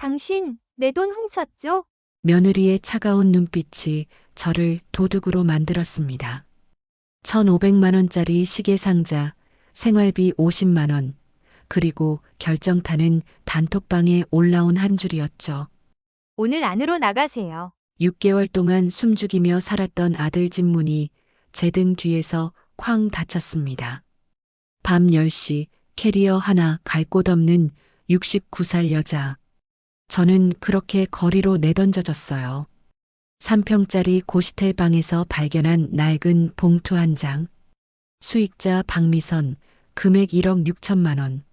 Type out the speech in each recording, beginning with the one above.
당신 내 돈 훔쳤죠? 며느리의 차가운 눈빛이 저를 도둑으로 만들었습니다. 1,500만 원짜리 시계 상자, 생활비 50만 원, 그리고 결정타는 단톡방에 올라온 한 줄이었죠. 오늘 안으로 나가세요. 6개월 동안 숨죽이며 살았던 아들 집 문이 제 등 뒤에서 쾅 닫혔습니다. 밤 10시 캐리어 하나 갈 곳 없는 69살 여자. 저는 그렇게 거리로 내던져졌어요. 3평짜리 고시텔 방에서 발견한 낡은 봉투 한 장. 수익자 박미선, 금액 1억 6천만 원.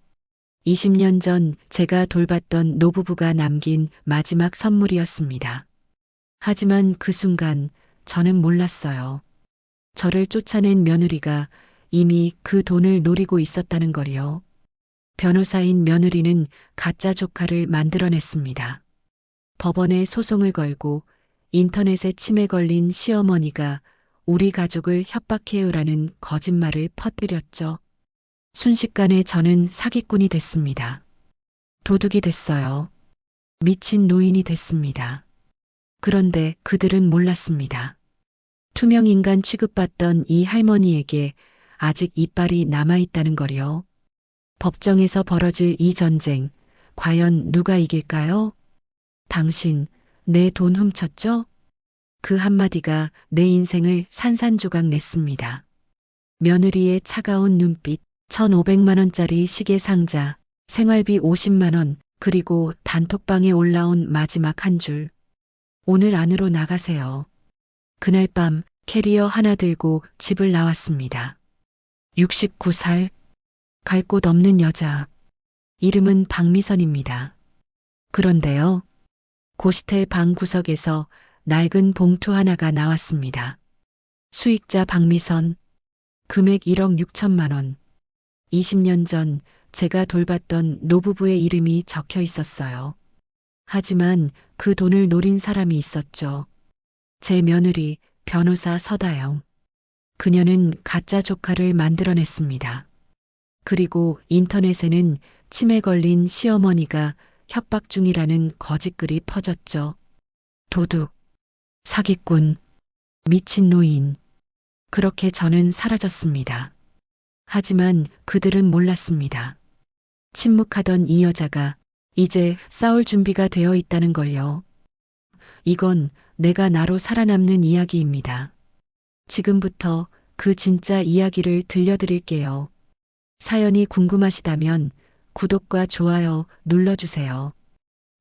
20년 전 제가 돌봤던 노부부가 남긴 마지막 선물이었습니다. 하지만 그 순간 저는 몰랐어요. 저를 쫓아낸 며느리가 이미 그 돈을 노리고 있었다는 걸요. 변호사인 며느리는 가짜 조카를 만들어냈습니다. 법원에 소송을 걸고 인터넷에 침해 걸린 시어머니가 우리 가족을 협박해요라는 거짓말을 퍼뜨렸죠. 순식간에 저는 사기꾼이 됐습니다. 도둑이 됐어요. 미친 노인이 됐습니다. 그런데 그들은 몰랐습니다. 투명 인간 취급받던 이 할머니에게 아직 이빨이 남아있다는 거요. 법정에서 벌어질 이 전쟁, 과연 누가 이길까요? 당신, 내 돈 훔쳤죠? 그 한마디가 내 인생을 산산조각 냈습니다. 며느리의 차가운 눈빛, 1,500만 원짜리 시계 상자, 생활비 50만 원, 그리고 단톡방에 올라온 마지막 한 줄. 오늘 안으로 나가세요. 그날 밤 캐리어 하나 들고 집을 나왔습니다. 69살, 갈 곳 없는 여자. 이름은 박미선입니다. 그런데요, 고시텔 방 구석에서 낡은 봉투 하나가 나왔습니다. 수익자 박미선, 금액 1억 6천만 원. 20년 전 제가 돌봤던 노부부의 이름이 적혀 있었어요. 하지만 그 돈을 노린 사람이 있었죠. 제 며느리, 변호사 서다영. 그녀는 가짜 조카를 만들어냈습니다. 그리고 인터넷에는 치매 걸린 시어머니가 협박 중이라는 거짓글이 퍼졌죠. 도둑, 사기꾼, 미친 노인. 그렇게 저는 사라졌습니다. 하지만 그들은 몰랐습니다. 침묵하던 이 여자가 이제 싸울 준비가 되어 있다는 걸요. 이건 내가 나로 살아남는 이야기입니다. 지금부터 그 진짜 이야기를 들려드릴게요. 사연이 궁금하시다면 구독과 좋아요 눌러주세요.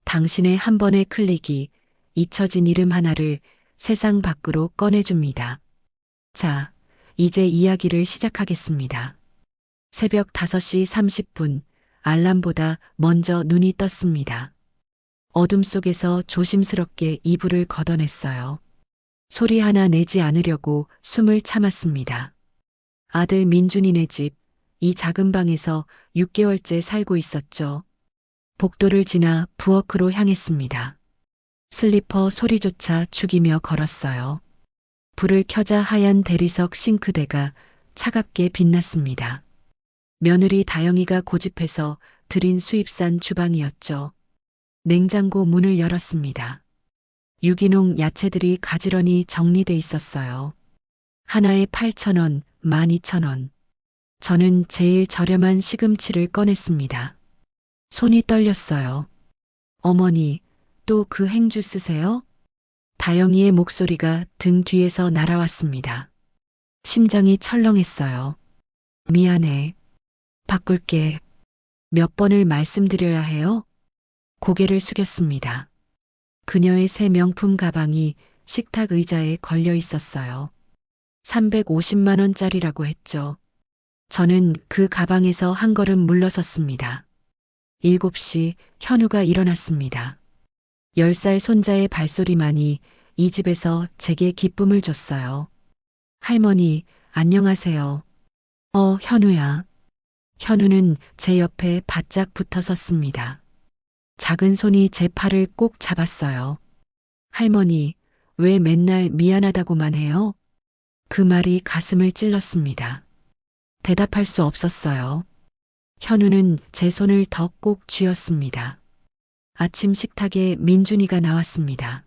당신의 한 번의 클릭이 잊혀진 이름 하나를 세상 밖으로 꺼내줍니다. 자, 이제 이야기를 시작하겠습니다. 새벽 5시 30분, 알람보다 먼저 눈이 떴습니다. 어둠 속에서 조심스럽게 이불을 걷어냈어요. 소리 하나 내지 않으려고 숨을 참았습니다. 아들 민준이네 집, 이 작은 방에서 6개월째 살고 있었죠. 복도를 지나 부엌으로 향했습니다. 슬리퍼 소리조차 죽이며 걸었어요. 불을 켜자 하얀 대리석 싱크대가 차갑게 빛났습니다. 며느리 다영이가 고집해서 들인 수입산 주방이었죠. 냉장고 문을 열었습니다. 유기농 야채들이 가지런히 정리돼 있었어요. 하나에 8,000원, 12,000원. 저는 제일 저렴한 시금치를 꺼냈습니다. 손이 떨렸어요. 어머니, 또 그 행주 쓰세요? 다영이의 목소리가 등 뒤에서 날아왔습니다. 심장이 철렁했어요. 미안해. 바꿀게. 몇 번을 말씀드려야 해요? 고개를 숙였습니다. 그녀의 새 명품 가방이 식탁 의자에 걸려 있었어요. 350만 원짜리라고 했죠. 저는 그 가방에서 한 걸음 물러섰습니다. 7시 현우가 일어났습니다. 10살 손자의 발소리만이 이 집에서 제게 기쁨을 줬어요. 할머니, 안녕하세요. 현우야. 현우는 제 옆에 바짝 붙어 섰습니다. 작은 손이 제 팔을 꼭 잡았어요. 할머니, 왜 맨날 미안하다고만 해요? 그 말이 가슴을 찔렀습니다. 대답할 수 없었어요. 현우는 제 손을 더 꼭 쥐었습니다. 아침 식탁에 민준이가 나왔습니다.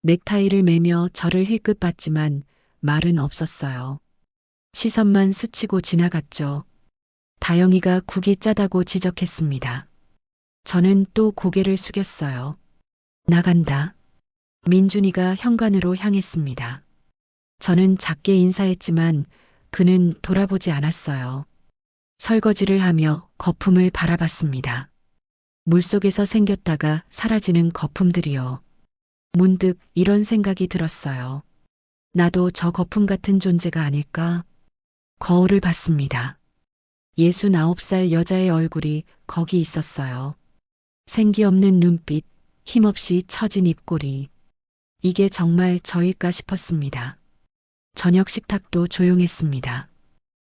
넥타이를 매며 저를 힐끗 봤지만 말은 없었어요. 시선만 스치고 지나갔죠. 다영이가 국이 짜다고 지적했습니다. 저는 또 고개를 숙였어요. 나간다. 민준이가 현관으로 향했습니다. 저는 작게 인사했지만 그는 돌아보지 않았어요. 설거지를 하며 거품을 바라봤습니다. 물속에서 생겼다가 사라지는 거품들이요. 문득 이런 생각이 들었어요. 나도 저 거품 같은 존재가 아닐까? 거울을 봤습니다. 69살 여자의 얼굴이 거기 있었어요. 생기 없는 눈빛, 힘없이 처진 입꼬리. 이게 정말 저일까 싶었습니다. 저녁 식탁도 조용했습니다.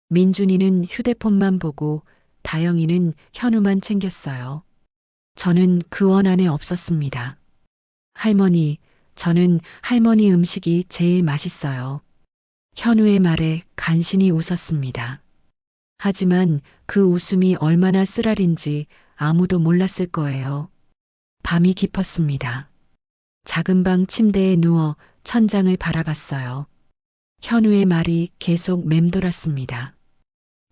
민준이는 휴대폰만 보고 다영이는 현우만 챙겼어요. 저는 그 원 안에 없었습니다. 할머니, 저는 할머니 음식이 제일 맛있어요. 현우의 말에 간신히 웃었습니다. 하지만 그 웃음이 얼마나 쓰라린지 아무도 몰랐을 거예요. 밤이 깊었습니다. 작은 방 침대에 누워 천장을 바라봤어요. 현우의 말이 계속 맴돌았습니다.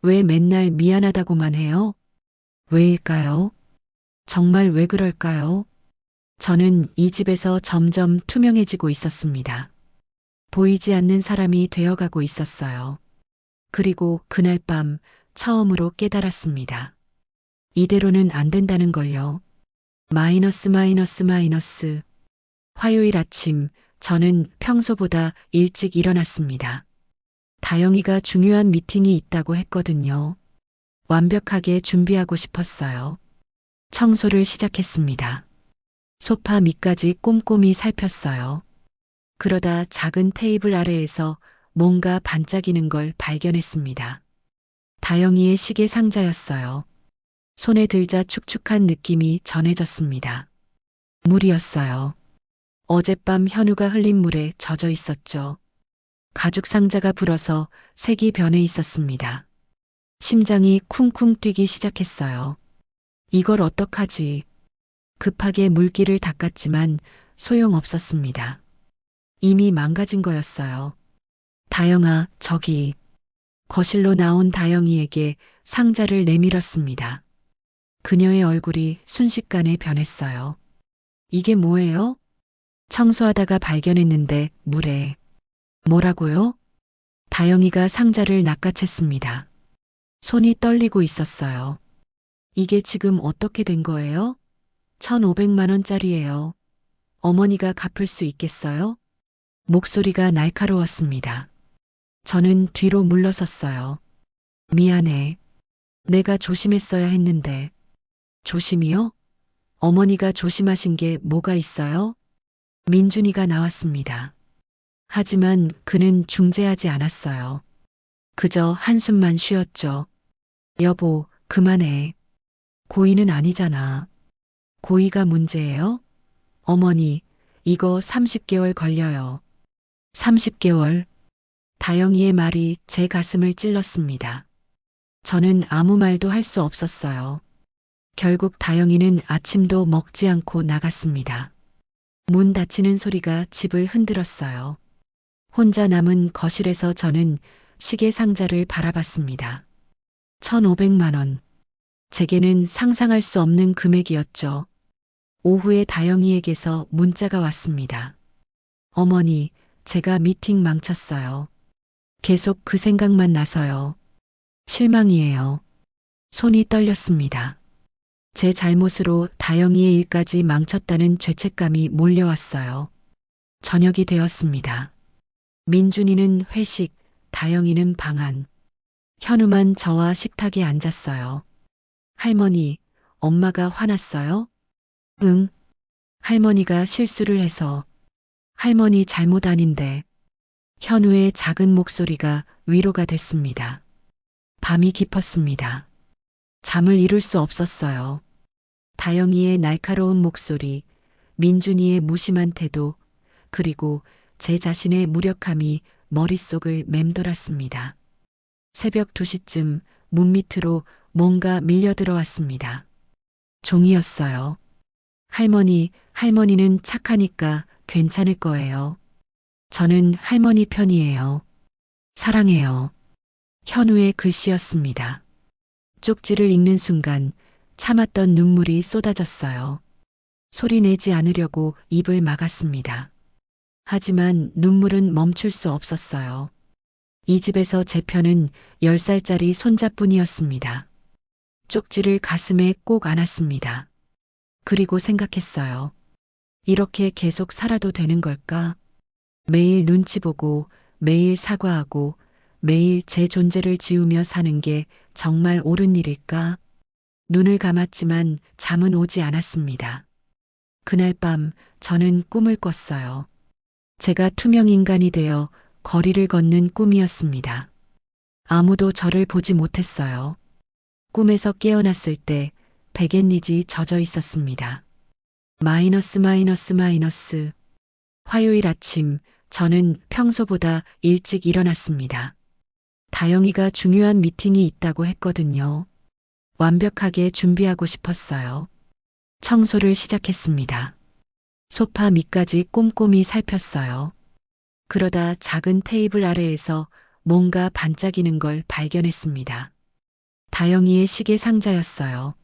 왜 맨날 미안하다고만 해요? 왜일까요? 정말 왜 그럴까요? 저는 이 집에서 점점 투명해지고 있었습니다. 보이지 않는 사람이 되어가고 있었어요. 그리고 그날 밤 처음으로 깨달았습니다. 이대로는 안 된다는 걸요. 마이너스 마이너스 마이너스. 화요일 아침 저는 평소보다 일찍 일어났습니다. 다영이가 중요한 미팅이 있다고 했거든요. 완벽하게 준비하고 싶었어요. 청소를 시작했습니다. 소파 밑까지 꼼꼼히 살폈어요. 그러다 작은 테이블 아래에서 뭔가 반짝이는 걸 발견했습니다. 다영이의 시계 상자였어요. 손에 들자 축축한 느낌이 전해졌습니다. 물이었어요. 어젯밤 현우가 흘린 물에 젖어 있었죠. 가죽 상자가 불어서 색이 변해 있었습니다. 심장이 쿵쿵 뛰기 시작했어요. 이걸 어떡하지? 급하게 물기를 닦았지만 소용없었습니다. 이미 망가진 거였어요. 다영아, 저기. 거실로 나온 다영이에게 상자를 내밀었습니다. 그녀의 얼굴이 순식간에 변했어요. 이게 뭐예요? 청소하다가 발견했는데 물에. 뭐라고요? 다영이가 상자를 낚아챘습니다. 손이 떨리고 있었어요. 이게 지금 어떻게 된 거예요? 1,500만 원짜리예요. 어머니가 갚을 수 있겠어요? 목소리가 날카로웠습니다. 저는 뒤로 물러섰어요. 미안해. 내가 조심했어야 했는데. 조심이요? 어머니가 조심하신 게 뭐가 있어요? 민준이가 나왔습니다. 하지만 그는 중재하지 않았어요. 그저 한숨만 쉬었죠. 여보, 그만해. 고의는 아니잖아. 고의가 문제예요? 어머니, 이거 30개월 걸려요. 30개월? 다영이의 말이 제 가슴을 찔렀습니다. 저는 아무 말도 할 수 없었어요. 결국 다영이는 아침도 먹지 않고 나갔습니다. 문 닫히는 소리가 집을 흔들었어요. 혼자 남은 거실에서 저는 시계 상자를 바라봤습니다. 1,500만 원. 제게는 상상할 수 없는 금액이었죠. 오후에 다영이에게서 문자가 왔습니다. 어머니, 제가 미팅 망쳤어요. 계속 그 생각만 나서요. 실망이에요. 손이 떨렸습니다. 제 잘못으로 다영이의 일까지 망쳤다는 죄책감이 몰려왔어요. 저녁이 되었습니다. 민준이는 회식, 다영이는 방안. 현우만 저와 식탁에 앉았어요. 할머니, 엄마가 화났어요? 응. 할머니가 실수를 해서. 할머니 잘못 아닌데. 현우의 작은 목소리가 위로가 됐습니다. 밤이 깊었습니다. 잠을 이룰 수 없었어요. 다영이의 날카로운 목소리, 민준이의 무심한 태도, 그리고 제 자신의 무력함이 머릿속을 맴돌았습니다. 새벽 2시쯤 문 밑으로 뭔가 밀려 들어왔습니다. 종이였어요. 할머니는 착하니까 괜찮을 거예요. 저는 할머니 편이에요. 사랑해요. 현우의 글씨였습니다. 쪽지를 읽는 순간 참았던 눈물이 쏟아졌어요. 소리 내지 않으려고 입을 막았습니다. 하지만 눈물은 멈출 수 없었어요. 이 집에서 제 편은 10살짜리 손자뿐이었습니다. 쪽지를 가슴에 꼭 안았습니다. 그리고 생각했어요. 이렇게 계속 살아도 되는 걸까? 매일 눈치 보고, 매일 사과하고, 매일 제 존재를 지우며 사는 게 정말 옳은 일일까? 눈을 감았지만 잠은 오지 않았습니다. 그날 밤 저는 꿈을 꿨어요. 제가 투명 인간이 되어 거리를 걷는 꿈이었습니다. 아무도 저를 보지 못했어요. 꿈에서 깨어났을 때 백엔니지 젖어 있었습니다. 마이너스. 화요일 아침 저는 평소보다 일찍 일어났습니다. 다영이가 중요한 미팅이 있다고 했거든요. 완벽하게 준비하고 싶었어요. 청소를 시작했습니다. 소파 밑까지 꼼꼼히 살폈어요. 그러다 작은 테이블 아래에서 뭔가 반짝이는 걸 발견했습니다. 다영이의 시계 상자였어요.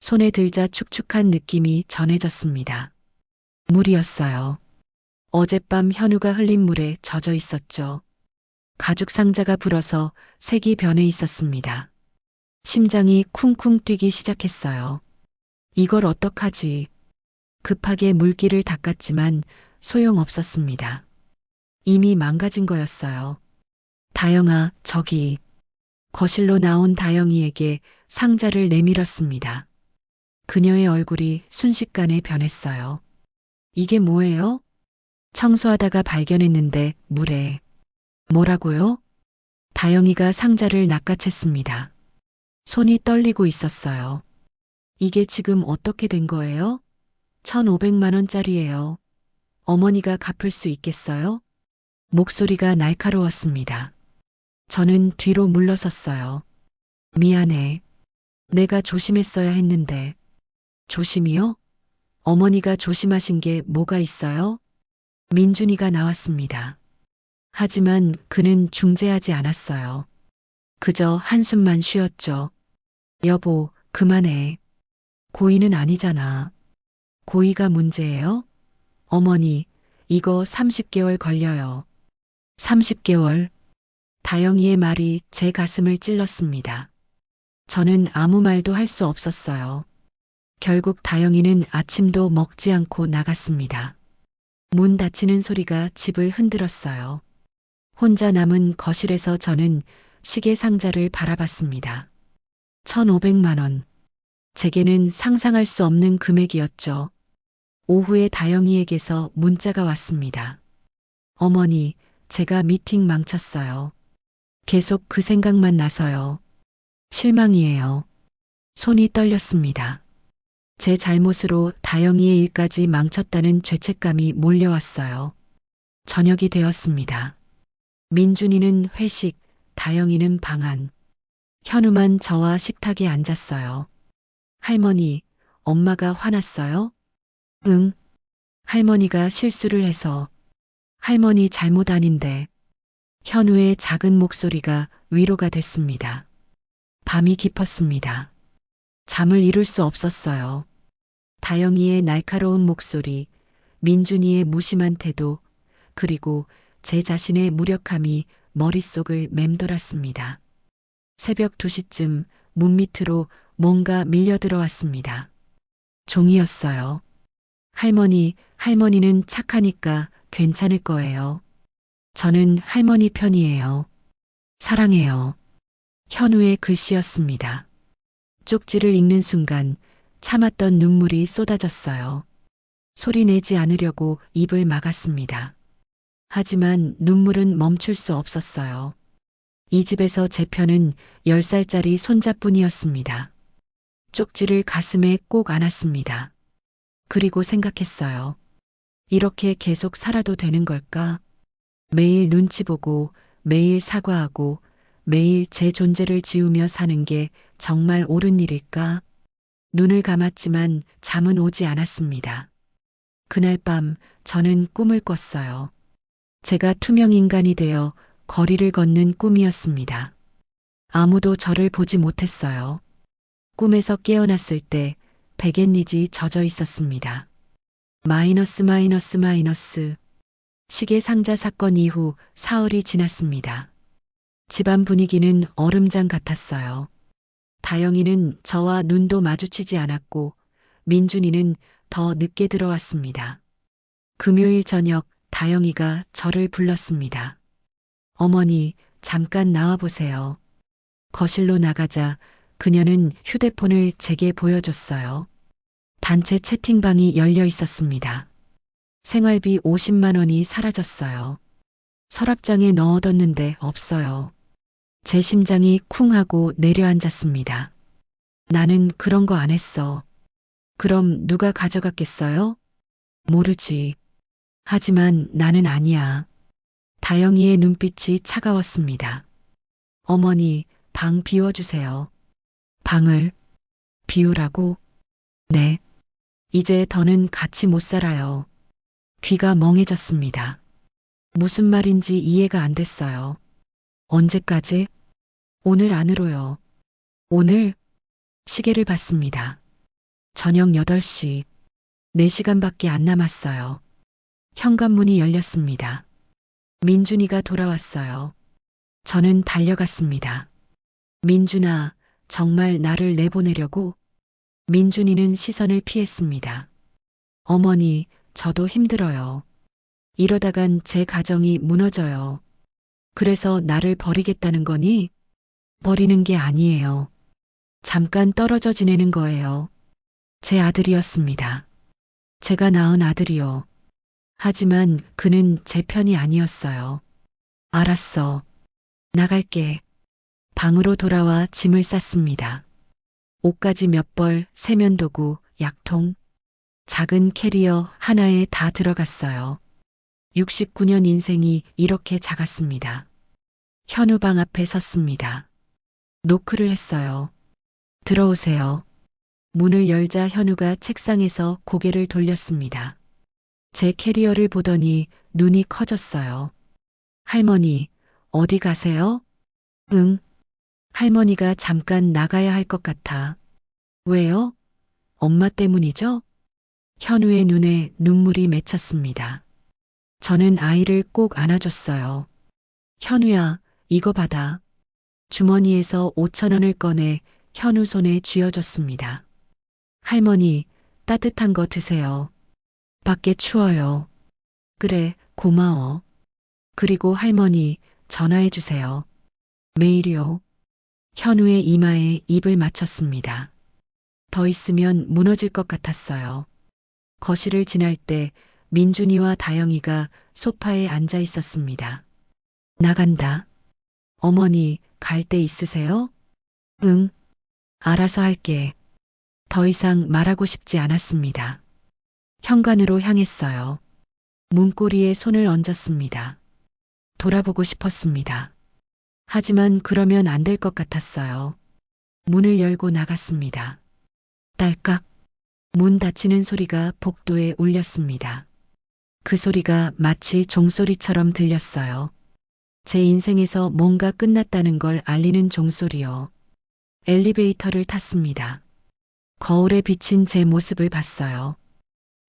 손에 들자 축축한 느낌이 전해졌습니다. 물이었어요. 어젯밤 현우가 흘린 물에 젖어 있었죠. 가죽 상자가 불어서 색이 변해 있었습니다. 심장이 쿵쿵 뛰기 시작했어요. 이걸 어떡하지? 급하게 물기를 닦았지만 소용없었습니다. 이미 망가진 거였어요. 다영아, 저기. 거실로 나온 다영이에게 상자를 내밀었습니다. 그녀의 얼굴이 순식간에 변했어요. 이게 뭐예요? 청소하다가 발견했는데 물에. 뭐라고요? 다영이가 상자를 낚아챘습니다. 손이 떨리고 있었어요. 이게 지금 어떻게 된 거예요? 1,500만 원짜리예요. 어머니가 갚을 수 있겠어요? 목소리가 날카로웠습니다. 저는 뒤로 물러섰어요. 미안해. 내가 조심했어야 했는데. 조심이요? 어머니가 조심하신 게 뭐가 있어요? 민준이가 나왔습니다. 하지만 그는 중재하지 않았어요. 그저 한숨만 쉬었죠. 여보, 그만해. 고의는 아니잖아. 고의가 문제예요? 어머니, 이거 30개월 걸려요. 30개월? 다영이의 말이 제 가슴을 찔렀습니다. 저는 아무 말도 할 수 없었어요. 결국 다영이는 아침도 먹지 않고 나갔습니다. 문 닫히는 소리가 집을 흔들었어요. 혼자 남은 거실에서 저는 시계 상자를 바라봤습니다. 1,500만 원. 제게는 상상할 수 없는 금액이었죠. 오후에 다영이에게서 문자가 왔습니다. 어머니, 제가 미팅 망쳤어요. 계속 그 생각만 나서요. 실망이에요. 손이 떨렸습니다. 제 잘못으로 다영이의 일까지 망쳤다는 죄책감이 몰려왔어요. 저녁이 되었습니다. 민준이는 회식, 다영이는 방안. 현우만 저와 식탁에 앉았어요. 할머니, 엄마가 화났어요? 응. 할머니가 실수를 해서. 할머니 잘못 아닌데. 현우의 작은 목소리가 위로가 됐습니다. 밤이 깊었습니다. 잠을 이룰 수 없었어요. 다영이의 날카로운 목소리, 민준이의 무심한 태도, 그리고 제 자신의 무력함이 머릿속을 맴돌았습니다. 새벽 2시쯤 문 밑으로 뭔가 밀려들어왔습니다. 종이였어요. 할머니는 착하니까 괜찮을 거예요. 저는 할머니 편이에요. 사랑해요. 현우의 글씨였습니다. 쪽지를 읽는 순간 참았던 눈물이 쏟아졌어요. 소리 내지 않으려고 입을 막았습니다. 하지만 눈물은 멈출 수 없었어요. 이 집에서 제 편은 10살짜리 손자뿐이었습니다. 쪽지를 가슴에 꼭 안았습니다. 그리고 생각했어요. 이렇게 계속 살아도 되는 걸까? 매일 눈치 보고, 매일 사과하고, 매일 제 존재를 지우며 사는 게 정말 옳은 일일까? 눈을 감았지만 잠은 오지 않았습니다. 그날 밤 저는 꿈을 꿨어요. 제가 투명 인간이 되어 거리를 걷는 꿈이었습니다. 아무도 저를 보지 못했어요. 꿈에서 깨어났을 때 백엔니지 젖어 있었습니다. 마이너스 마이너스 마이너스. 시계 상자 사건 이후 사흘이 지났습니다. 집안 분위기는 얼음장 같았어요. 다영이는 저와 눈도 마주치지 않았고 민준이는 더 늦게 들어왔습니다. 금요일 저녁 다영이가 저를 불렀습니다. 어머니, 잠깐 나와 보세요. 거실로 나가자 그녀는 휴대폰을 제게 보여줬어요. 단체 채팅방이 열려 있었습니다. 생활비 50만 원이 사라졌어요. 서랍장에 넣어뒀는데 없어요. 제 심장이 쿵 하고 내려앉았습니다. 나는 그런 거 안 했어. 그럼 누가 가져갔겠어요? 모르지. 하지만 나는 아니야. 다영이의 눈빛이 차가웠습니다. 어머니, 방 비워주세요. 방을 비우라고? 네. 이제 더는 같이 못 살아요. 귀가 멍해졌습니다. 무슨 말인지 이해가 안 됐어요. 언제까지? 오늘 안으로요. 오늘? 시계를 봤습니다. 저녁 8시. 4시간밖에 안 남았어요. 현관문이 열렸습니다. 민준이가 돌아왔어요. 저는 달려갔습니다. 민준아, 정말 나를 내보내려고? 민준이는 시선을 피했습니다. 어머니, 저도 힘들어요. 이러다간 제 가정이 무너져요. 그래서 나를 버리겠다는 거니? 버리는 게 아니에요. 잠깐 떨어져 지내는 거예요. 제 아들이었습니다. 제가 낳은 아들이요. 하지만 그는 제 편이 아니었어요. 알았어. 나갈게. 방으로 돌아와 짐을 쌌습니다. 옷가지 몇 벌, 세면도구, 약통, 작은 캐리어 하나에 다 들어갔어요. 69년 인생이 이렇게 작았습니다. 현우 방 앞에 섰습니다. 노크를 했어요. 들어오세요. 문을 열자 현우가 책상에서 고개를 돌렸습니다. 제 캐리어를 보더니 눈이 커졌어요. 할머니, 어디 가세요? 응. 할머니가 잠깐 나가야 할 것 같아. 왜요? 엄마 때문이죠? 현우의 눈에 눈물이 맺혔습니다. 저는 아이를 꼭 안아줬어요. 현우야, 이거 받아. 주머니에서 5천 원을 꺼내 현우 손에 쥐어줬습니다. 할머니, 따뜻한 거 드세요. 밖에 추워요. 그래, 고마워. 그리고 할머니, 전화해 주세요. 매일이요. 현우의 이마에 입을 맞췄습니다. 더 있으면 무너질 것 같았어요. 거실을 지날 때 민준이와 다영이가 소파에 앉아 있었습니다. 나간다. 어머니, 갈 데 있으세요? 응. 알아서 할게. 더 이상 말하고 싶지 않았습니다. 현관으로 향했어요. 문고리에 손을 얹었습니다. 돌아보고 싶었습니다. 하지만 그러면 안 될 것 같았어요. 문을 열고 나갔습니다. 딸깍. 문 닫히는 소리가 복도에 울렸습니다. 그 소리가 마치 종소리처럼 들렸어요. 제 인생에서 뭔가 끝났다는 걸 알리는 종소리요. 엘리베이터를 탔습니다. 거울에 비친 제 모습을 봤어요.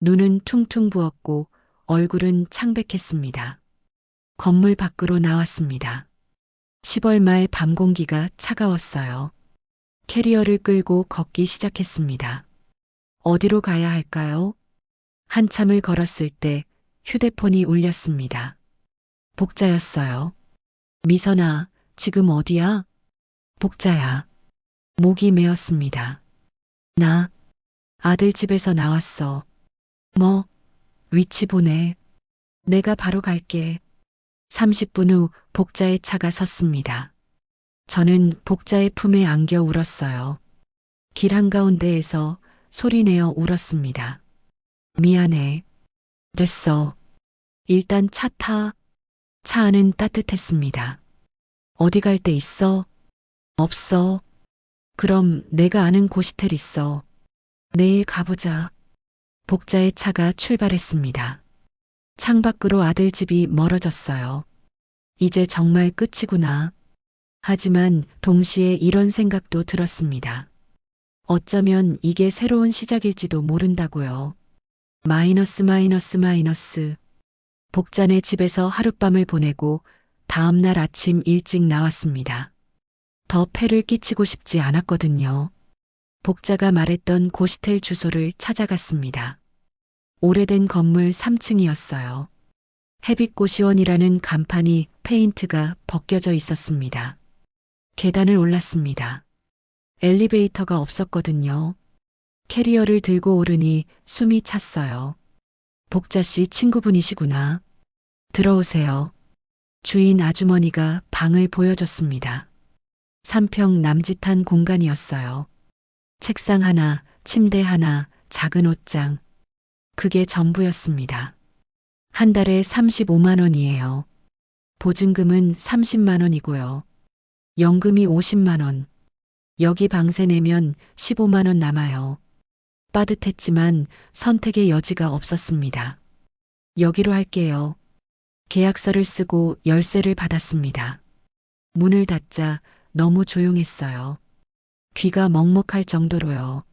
눈은 퉁퉁 부었고 얼굴은 창백했습니다. 건물 밖으로 나왔습니다. 10월 말 밤 공기가 차가웠어요. 캐리어를 끌고 걷기 시작했습니다. 어디로 가야 할까요? 한참을 걸었을 때 휴대폰이 울렸습니다. 복자였어요. 미선아, 지금 어디야? 복자야. 목이 메었습니다. 나 아들 집에서 나왔어. 뭐? 위치 보내. 내가 바로 갈게. 30분 후 복자의 차가 섰습니다. 저는 복자의 품에 안겨 울었어요. 길 한가운데에서 소리내어 울었습니다. 미안해. 됐어. 일단 차 타. 차 안은 따뜻했습니다. 어디 갈 데 있어? 없어. 그럼 내가 아는 고시텔 있어. 내일 가보자. 복자의 차가 출발했습니다. 창밖으로 아들 집이 멀어졌어요. 이제 정말 끝이구나. 하지만 동시에 이런 생각도 들었습니다. 어쩌면 이게 새로운 시작일지도 모른다고요. 마이너스 마이너스 마이너스. 복자네 집에서 하룻밤을 보내고 다음날 아침 일찍 나왔습니다. 더 폐를 끼치고 싶지 않았거든요. 복자가 말했던 고시텔 주소를 찾아갔습니다. 오래된 건물 3층이었어요. 해빛고시원이라는 간판이 페인트가 벗겨져 있었습니다. 계단을 올랐습니다. 엘리베이터가 없었거든요. 캐리어를 들고 오르니 숨이 찼어요. 복자 씨 친구분이시구나. 들어오세요. 주인 아주머니가 방을 보여줬습니다. 3평 남짓한 공간이었어요. 책상 하나, 침대 하나, 작은 옷장. 그게 전부였습니다. 한 달에 35만 원이에요. 보증금은 30만 원이고요. 연금이 50만 원. 여기 방세 내면 15만 원 남아요. 빠듯했지만 선택의 여지가 없었습니다. 여기로 할게요. 계약서를 쓰고 열쇠를 받았습니다. 문을 닫자 너무 조용했어요. 귀가 먹먹할 정도로요.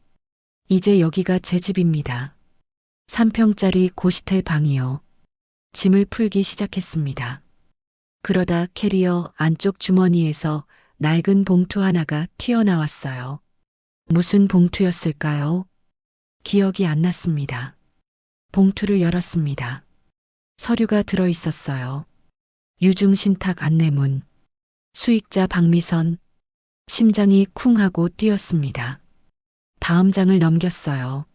이제 여기가 제 집입니다. 3평짜리 고시텔 방이요. 짐을 풀기 시작했습니다. 그러다 캐리어 안쪽 주머니에서 낡은 봉투 하나가 튀어나왔어요. 무슨 봉투였을까요? 기억이 안 났습니다. 봉투를 열었습니다. 서류가 들어 있었어요. 유중신탁 안내문. 수익자 박미선. 심장이 쿵 하고 뛰었습니다. 다음 장을 넘겼어요.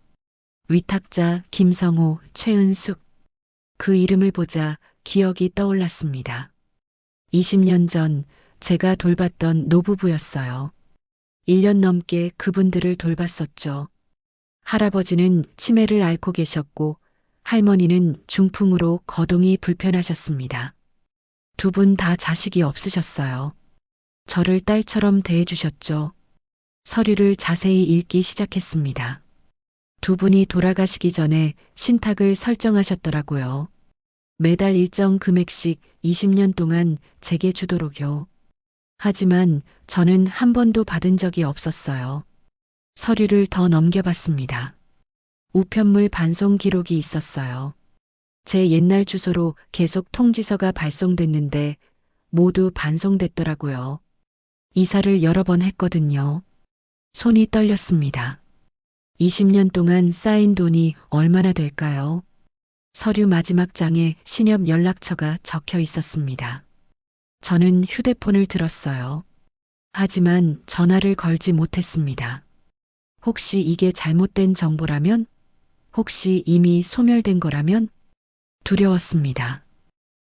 위탁자 김성호, 최은숙. 그 이름을 보자 기억이 떠올랐습니다. 20년 전 제가 돌봤던 노부부였어요. 1년 넘게 그분들을 돌봤었죠. 할아버지는 치매를 앓고 계셨고 할머니는 중풍으로 거동이 불편하셨습니다. 두 분 다 자식이 없으셨어요. 저를 딸처럼 대해주셨죠. 서류를 자세히 읽기 시작했습니다. 두 분이 돌아가시기 전에 신탁을 설정하셨더라고요. 매달 일정 금액씩 20년 동안 제게 주도록요. 하지만 저는 한 번도 받은 적이 없었어요. 서류를 더 넘겨봤습니다. 우편물 반송 기록이 있었어요. 제 옛날 주소로 계속 통지서가 발송됐는데 모두 반송됐더라고요. 이사를 여러 번 했거든요. 손이 떨렸습니다. 20년 동안 쌓인 돈이 얼마나 될까요? 서류 마지막 장에 신협 연락처가 적혀 있었습니다. 저는 휴대폰을 들었어요. 하지만 전화를 걸지 못했습니다. 혹시 이게 잘못된 정보라면? 혹시 이미 소멸된 거라면? 두려웠습니다.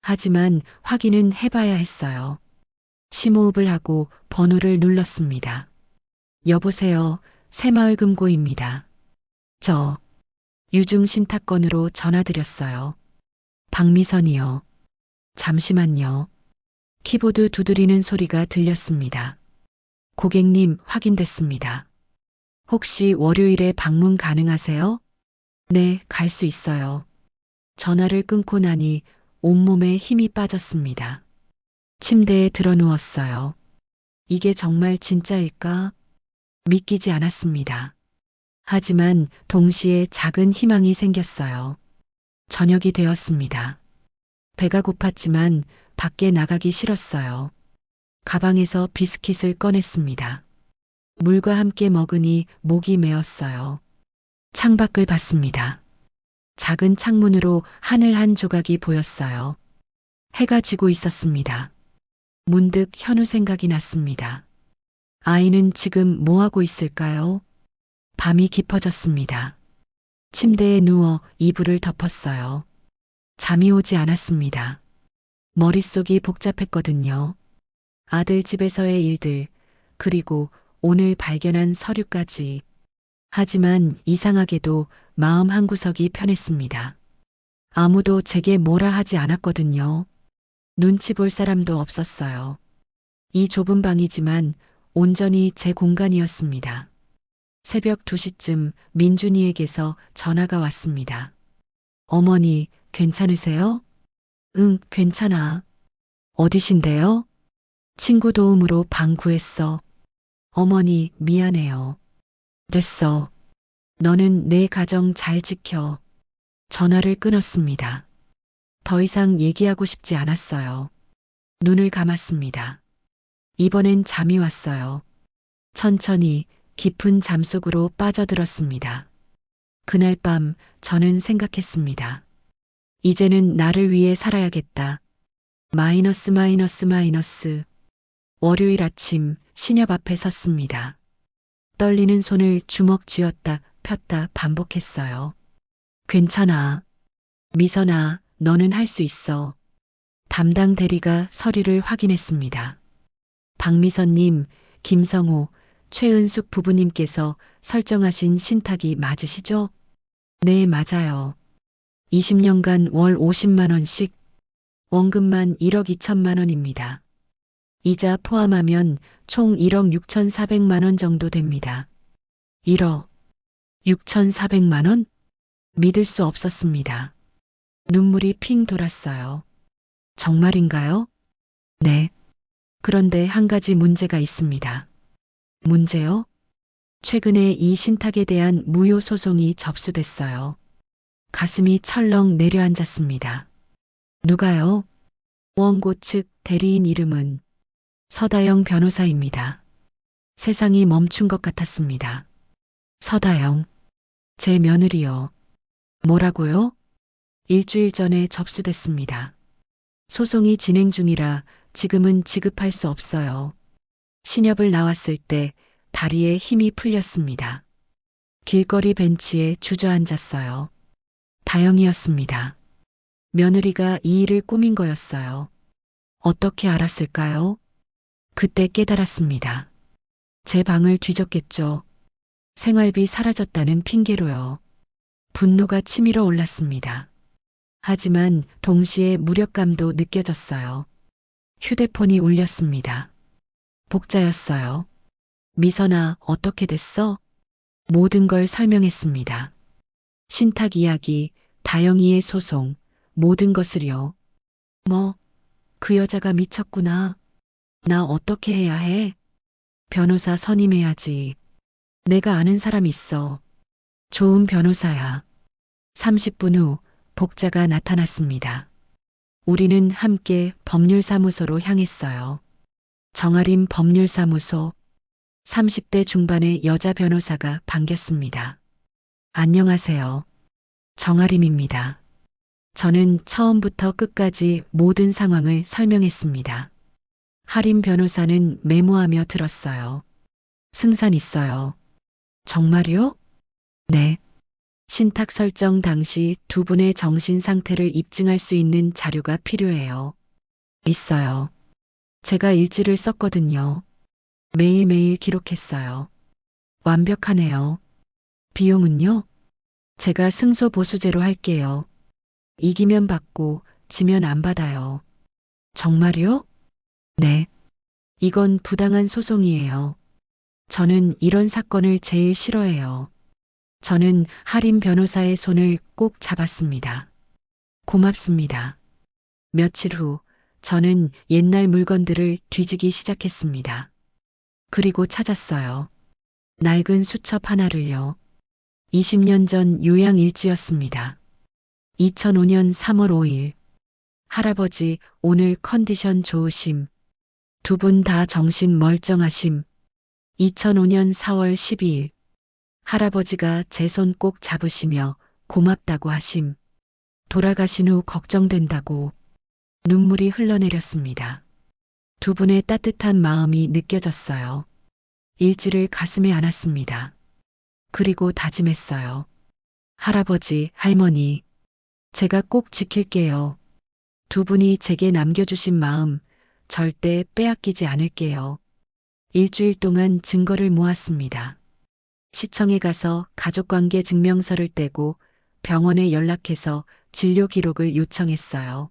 하지만 확인은 해봐야 했어요. 심호흡을 하고 번호를 눌렀습니다. 여보세요, 새마을금고입니다. 저 유중신탁건으로 전화드렸어요. 박미선이요. 잠시만요. 키보드 두드리는 소리가 들렸습니다. 고객님 확인됐습니다. 혹시 월요일에 방문 가능하세요? 네, 갈 수 있어요. 전화를 끊고 나니 온몸에 힘이 빠졌습니다. 침대에 들어 누웠어요. 이게 정말 진짜일까? 믿기지 않았습니다. 하지만 동시에 작은 희망이 생겼어요. 저녁이 되었습니다. 배가 고팠지만 밖에 나가기 싫었어요. 가방에서 비스킷을 꺼냈습니다. 물과 함께 먹으니 목이 메었어요. 창밖을 봤습니다. 작은 창문으로 하늘 한 조각이 보였어요. 해가 지고 있었습니다. 문득 현우 생각이 났습니다. 아이는 지금 뭐 하고 있을까요? 밤이 깊어졌습니다. 침대에 누워 이불을 덮었어요. 잠이 오지 않았습니다. 머릿속이 복잡했거든요. 아들 집에서의 일들, 그리고 오늘 발견한 서류까지. 하지만 이상하게도 마음 한구석이 편했습니다. 아무도 제게 뭐라 하지 않았거든요. 눈치 볼 사람도 없었어요. 이 좁은 방이지만 온전히 제 공간이었습니다. 새벽 2시쯤 민준이에게서 전화가 왔습니다. 어머니, 괜찮으세요? 응, 괜찮아. 어디신데요? 친구 도움으로 방 구했어. 어머니, 미안해요. 됐어. 너는 내 가정 잘 지켜. 전화를 끊었습니다. 더 이상 얘기하고 싶지 않았어요. 눈을 감았습니다. 이번엔 잠이 왔어요. 천천히 깊은 잠 속으로 빠져들었습니다. 그날 밤 저는 생각했습니다. 이제는 나를 위해 살아야겠다. 마이너스 마이너스 마이너스. 월요일 아침 신협 앞에 섰습니다. 떨리는 손을 주먹 쥐었다 폈다 반복했어요. 괜찮아. 미선아, 너는 할 수 있어. 담당 대리가 서류를 확인했습니다. 박미선님, 김성호, 최은숙 부부님께서 설정하신 신탁이 맞으시죠? 네, 맞아요. 20년간 월 50만 원씩, 원금만 1억 2천만 원입니다. 이자 포함하면 총 1억 6,400만 원 정도 됩니다. 1억 6,400만 원? 믿을 수 없었습니다. 눈물이 핑 돌았어요. 정말인가요? 네. 그런데 한 가지 문제가 있습니다. 문제요? 최근에 이 신탁에 대한 무효 소송이 접수됐어요. 가슴이 철렁 내려앉았습니다. 누가요? 원고 측 대리인 이름은 서다영 변호사입니다. 세상이 멈춘 것 같았습니다. 서다영. 제 며느리요. 뭐라고요? 일주일 전에 접수됐습니다. 소송이 진행 중이라 지금은 지급할 수 없어요. 신협을 나왔을 때 다리에 힘이 풀렸습니다. 길거리 벤치에 주저앉았어요. 다영이었습니다. 며느리가 이 일을 꾸민 거였어요. 어떻게 알았을까요? 그때 깨달았습니다. 제 방을 뒤졌겠죠. 생활비 사라졌다는 핑계로요. 분노가 치밀어 올랐습니다. 하지만 동시에 무력감도 느껴졌어요. 휴대폰이 울렸습니다. 복자였어요. 미선아, 어떻게 됐어? 모든 걸 설명했습니다. 신탁 이야기, 다영이의 소송, 모든 것을요. 뭐, 그 여자가 미쳤구나. 나 어떻게 해야 해? 변호사 선임해야지. 내가 아는 사람 있어. 좋은 변호사야. 30분 후 복자가 나타났습니다. 우리는 함께 법률사무소로 향했어요. 정아림 법률사무소. 30대 중반의 여자 변호사가 반겼습니다. 안녕하세요. 정아림입니다. 저는 처음부터 끝까지 모든 상황을 설명했습니다. 하림 변호사는 메모하며 들었어요. 승산 있어요. 정말요? 네. 신탁 설정 당시 두 분의 정신 상태를 입증할 수 있는 자료가 필요해요. 있어요. 제가 일지를 썼거든요. 매일매일 기록했어요. 완벽하네요. 비용은요? 제가 승소보수제로 할게요. 이기면 받고 지면 안 받아요. 정말요? 네. 이건 부당한 소송이에요. 저는 이런 사건을 제일 싫어해요. 저는 하림 변호사의 손을 꼭 잡았습니다. 고맙습니다. 며칠 후 저는 옛날 물건들을 뒤지기 시작했습니다. 그리고 찾았어요. 낡은 수첩 하나를요. 20년 전 요양일지였습니다. 2005년 3월 5일. 할아버지 오늘 컨디션 좋으심. 두 분 다 정신 멀쩡하심. 2005년 4월 12일. 할아버지가 제 손 꼭 잡으시며 고맙다고 하심. 돌아가신 후 걱정된다고. 눈물이 흘러내렸습니다. 두 분의 따뜻한 마음이 느껴졌어요. 일지를 가슴에 안았습니다. 그리고 다짐했어요. 할아버지, 할머니, 제가 꼭 지킬게요. 두 분이 제게 남겨주신 마음 절대 빼앗기지 않을게요. 일주일 동안 증거를 모았습니다. 시청에 가서 가족관계 증명서를 떼고 병원에 연락해서 진료 기록을 요청했어요.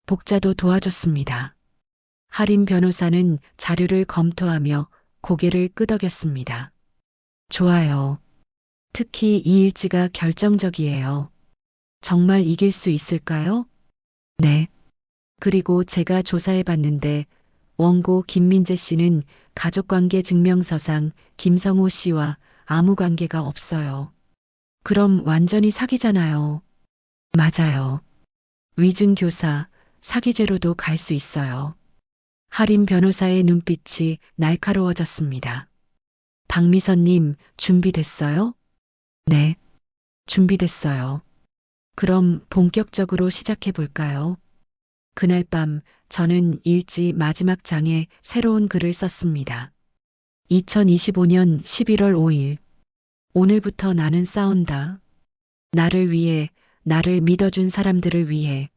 복자도 도와줬습니다. 하림 변호사는 자료를 검토하며 고개를 끄덕였습니다. 좋아요. 특히 이 일지가 결정적이에요. 정말 이길 수 있을까요? 네. 그리고 제가 조사해 봤는데 원고 김민재 씨는 가족관계 증명서상 김성호 씨와 아무 관계가 없어요. 그럼 완전히 사기잖아요. 맞아요. 위증교사, 사기죄로도 갈 수 있어요. 하림 변호사의 눈빛이 날카로워졌습니다. 박미선님, 준비됐어요? 네, 준비됐어요. 그럼 본격적으로 시작해 볼까요? 그날 밤 저는 일지 마지막 장에 새로운 글을 썼습니다. 2025년 11월 5일. 오늘부터 나는 싸운다. 나를 위해, 나를 믿어준 사람들을 위해.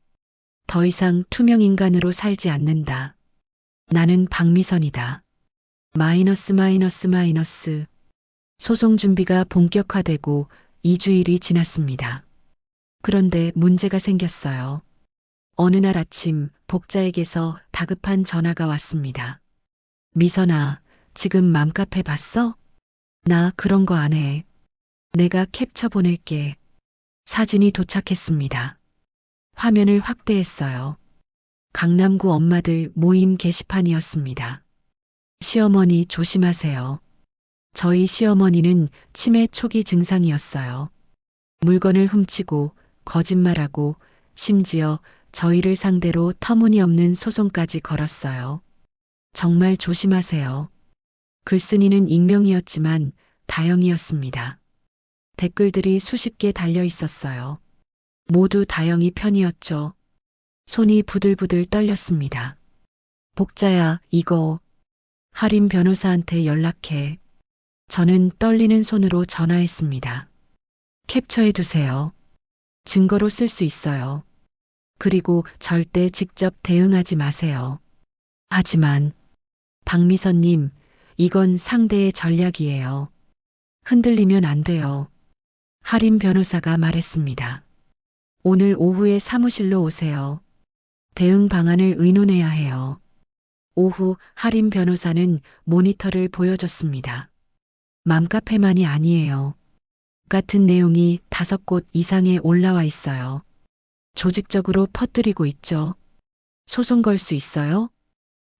더 이상 투명 인간으로 살지 않는다. 나는 박미선이다. 마이너스 마이너스 마이너스. 소송 준비가 본격화되고 2주일이 지났습니다. 그런데 문제가 생겼어요. 어느 날 아침 복자에게서 다급한 전화가 왔습니다. 미선아, 지금 맘카페 봤어? 나 그런 거 안 해. 내가 캡처 보낼게. 사진이 도착했습니다. 화면을 확대했어요. 강남구 엄마들 모임 게시판이었습니다. 시어머니 조심하세요. 저희 시어머니는 치매 초기 증상이었어요. 물건을 훔치고 거짓말하고 심지어 저희를 상대로 터무니없는 소송까지 걸었어요. 정말 조심하세요. 글쓴이는 익명이었지만 다영이었습니다. 댓글들이 수십 개 달려 있었어요. 모두 다영이 편이었죠. 손이 부들부들 떨렸습니다. 복자야, 이거 하림 변호사한테 연락해. 저는 떨리는 손으로 전화했습니다. 캡처해 두세요. 증거로 쓸 수 있어요. 그리고 절대 직접 대응하지 마세요. 하지만 박미선님, 이건 상대의 전략이에요. 흔들리면 안 돼요. 하림 변호사가 말했습니다. 오늘 오후에 사무실로 오세요. 대응 방안을 의논해야 해요. 오후 하림 변호사는 모니터를 보여줬습니다. 맘카페만이 아니에요. 같은 내용이 5곳 이상에 올라와 있어요. 조직적으로 퍼뜨리고 있죠. 소송 걸 수 있어요?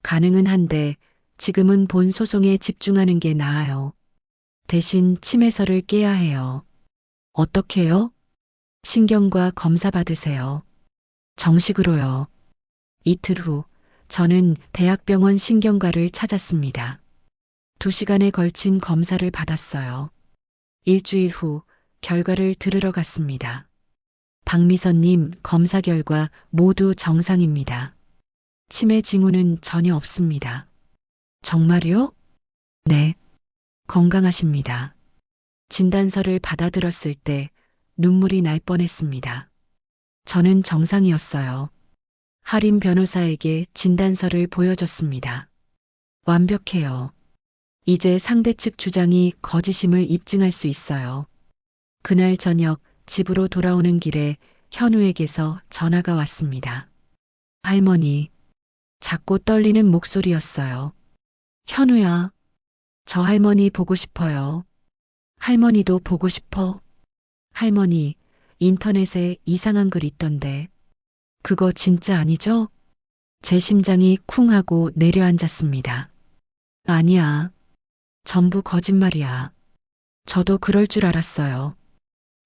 가능은 한데 지금은 본 소송에 집중하는 게 나아요. 대신 침해서를 깨야 해요. 어떻게요? 신경과 검사 받으세요. 정식으로요. 이틀 후 저는 대학병원 신경과를 찾았습니다. 2시간에 걸친 검사를 받았어요. 일주일 후 결과를 들으러 갔습니다. 박미선님, 검사 결과 모두 정상입니다. 치매 징후는 전혀 없습니다. 정말요? 네. 건강하십니다. 진단서를 받아들었을 때 눈물이 날 뻔했습니다. 저는 정상이었어요. 하림 변호사에게 진단서를 보여줬습니다. 완벽해요. 이제 상대 측 주장이 거짓임을 입증할 수 있어요. 그날 저녁 집으로 돌아오는 길에 현우에게서 전화가 왔습니다. 할머니, 작고 떨리는 목소리였어요. 현우야, 저 할머니 보고 싶어요. 할머니도 보고 싶어. 할머니, 인터넷에 이상한 글 있던데. 그거 진짜 아니죠? 제 심장이 쿵 하고 내려앉았습니다. 아니야. 전부 거짓말이야. 저도 그럴 줄 알았어요.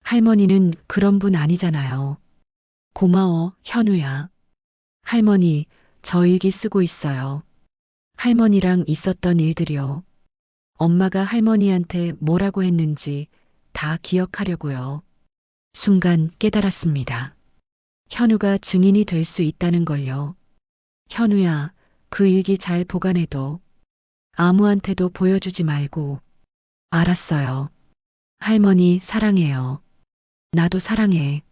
할머니는 그런 분 아니잖아요. 고마워, 현우야. 할머니, 저 일기 쓰고 있어요. 할머니랑 있었던 일들이요. 엄마가 할머니한테 뭐라고 했는지 다 기억하려고요. 순간 깨달았습니다. 현우가 증인이 될 수 있다는 걸요. 현우야, 그 일기 잘 보관해둬. 아무한테도 보여주지 말고. 알았어요. 할머니 사랑해요. 나도 사랑해.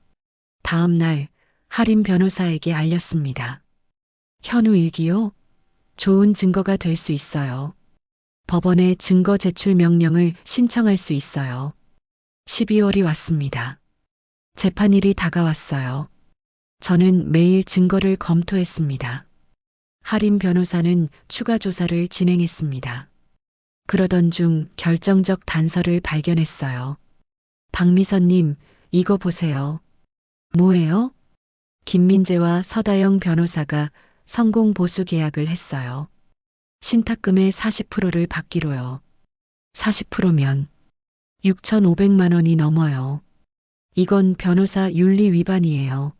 다음 날 하림 변호사에게 알렸습니다. 현우 일기요? 좋은 증거가 될 수 있어요. 법원에 증거 제출 명령을 신청할 수 있어요. 12월이 왔습니다. 재판일이 다가왔어요. 저는 매일 증거를 검토했습니다. 하림 변호사는 추가 조사를 진행했습니다. 그러던 중 결정적 단서를 발견했어요. 박미선님, 이거 보세요. 뭐예요? 김민재와 서다영 변호사가 성공 보수 계약을 했어요. 신탁금의 40%를 받기로요. 40%면 6,500만 원이 넘어요. 이건 변호사 윤리 위반이에요.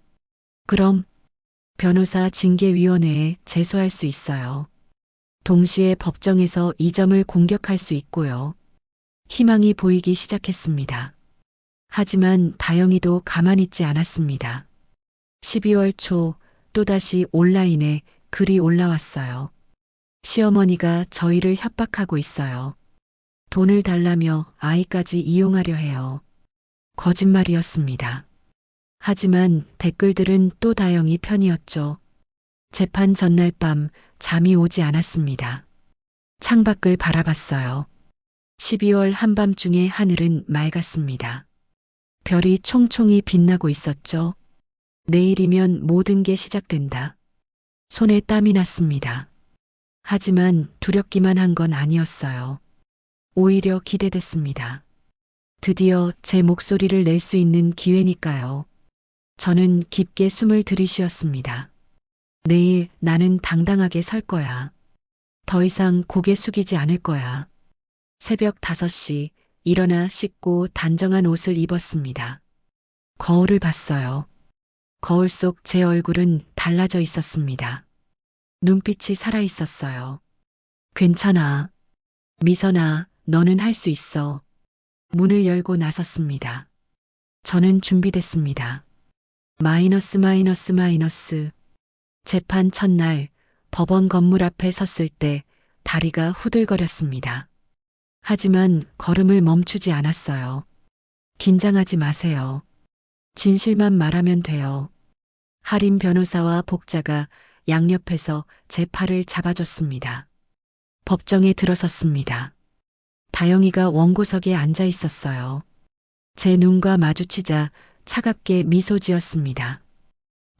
그럼 변호사 징계위원회에 제소할 수 있어요. 동시에 법정에서 이 점을 공격할 수 있고요. 희망이 보이기 시작했습니다. 하지만 다영이도 가만히 있지 않았습니다. 12월 초 또다시 온라인에 글이 올라왔어요. 시어머니가 저희를 협박하고 있어요. 돈을 달라며 아이까지 이용하려 해요. 거짓말이었습니다. 하지만 댓글들은 또 다영이 편이었죠. 재판 전날 밤 잠이 오지 않았습니다. 창밖을 바라봤어요. 12월 한밤중에 하늘은 맑았습니다. 별이 총총히 빛나고 있었죠. 내일이면 모든 게 시작된다. 손에 땀이 났습니다. 하지만 두렵기만 한 건 아니었어요. 오히려 기대됐습니다. 드디어 제 목소리를 낼 수 있는 기회니까요. 저는 깊게 숨을 들이쉬었습니다. 내일 나는 당당하게 설 거야. 더 이상 고개 숙이지 않을 거야. 새벽 5시 일어나 씻고 단정한 옷을 입었습니다. 거울을 봤어요. 거울 속 제 얼굴은 달라져 있었습니다. 눈빛이 살아 있었어요. 괜찮아. 미선아, 너는 할 수 있어. 문을 열고 나섰습니다. 저는 준비됐습니다. 마이너스. 재판 첫날 법원 건물 앞에 섰을 때 다리가 후들거렸습니다. 하지만 걸음을 멈추지 않았어요. 긴장하지 마세요. 진실만 말하면 돼요. 하림 변호사와 복자가 양옆에서 제 팔을 잡아줬습니다. 법정에 들어섰습니다. 다영이가 원고석에 앉아 있었어요. 제 눈과 마주치자 차갑게 미소 지었습니다.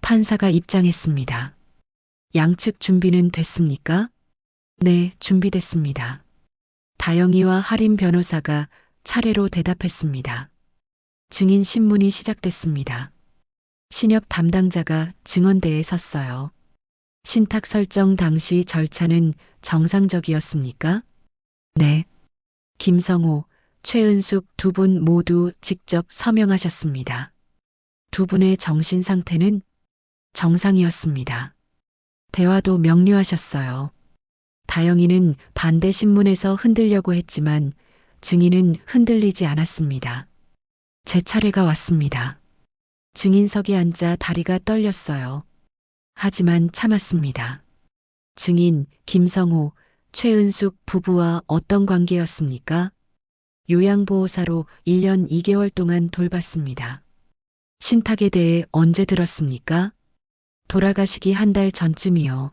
판사가 입장했습니다. 양측 준비는 됐습니까? 네, 준비됐습니다. 다영이와 하림 변호사가 차례로 대답했습니다. 증인 신문이 시작됐습니다. 신협 담당자가 증언대에 섰어요. 신탁 설정 당시 절차는 정상적이었습니까? 네. 김성호, 최은숙 두 분 모두 직접 서명하셨습니다. 두 분의 정신 상태는 정상이었습니다. 대화도 명료하셨어요. 다영이는 반대 신문에서 흔들려고 했지만 증인은 흔들리지 않았습니다. 제 차례가 왔습니다. 증인석에 앉아 다리가 떨렸어요. 하지만 참았습니다. 증인 김성호, 최은숙 부부와 어떤 관계였습니까? 요양보호사로 1년 2개월 동안 돌봤습니다. 신탁에 대해 언제 들었습니까? 돌아가시기 한 달 전쯤이요.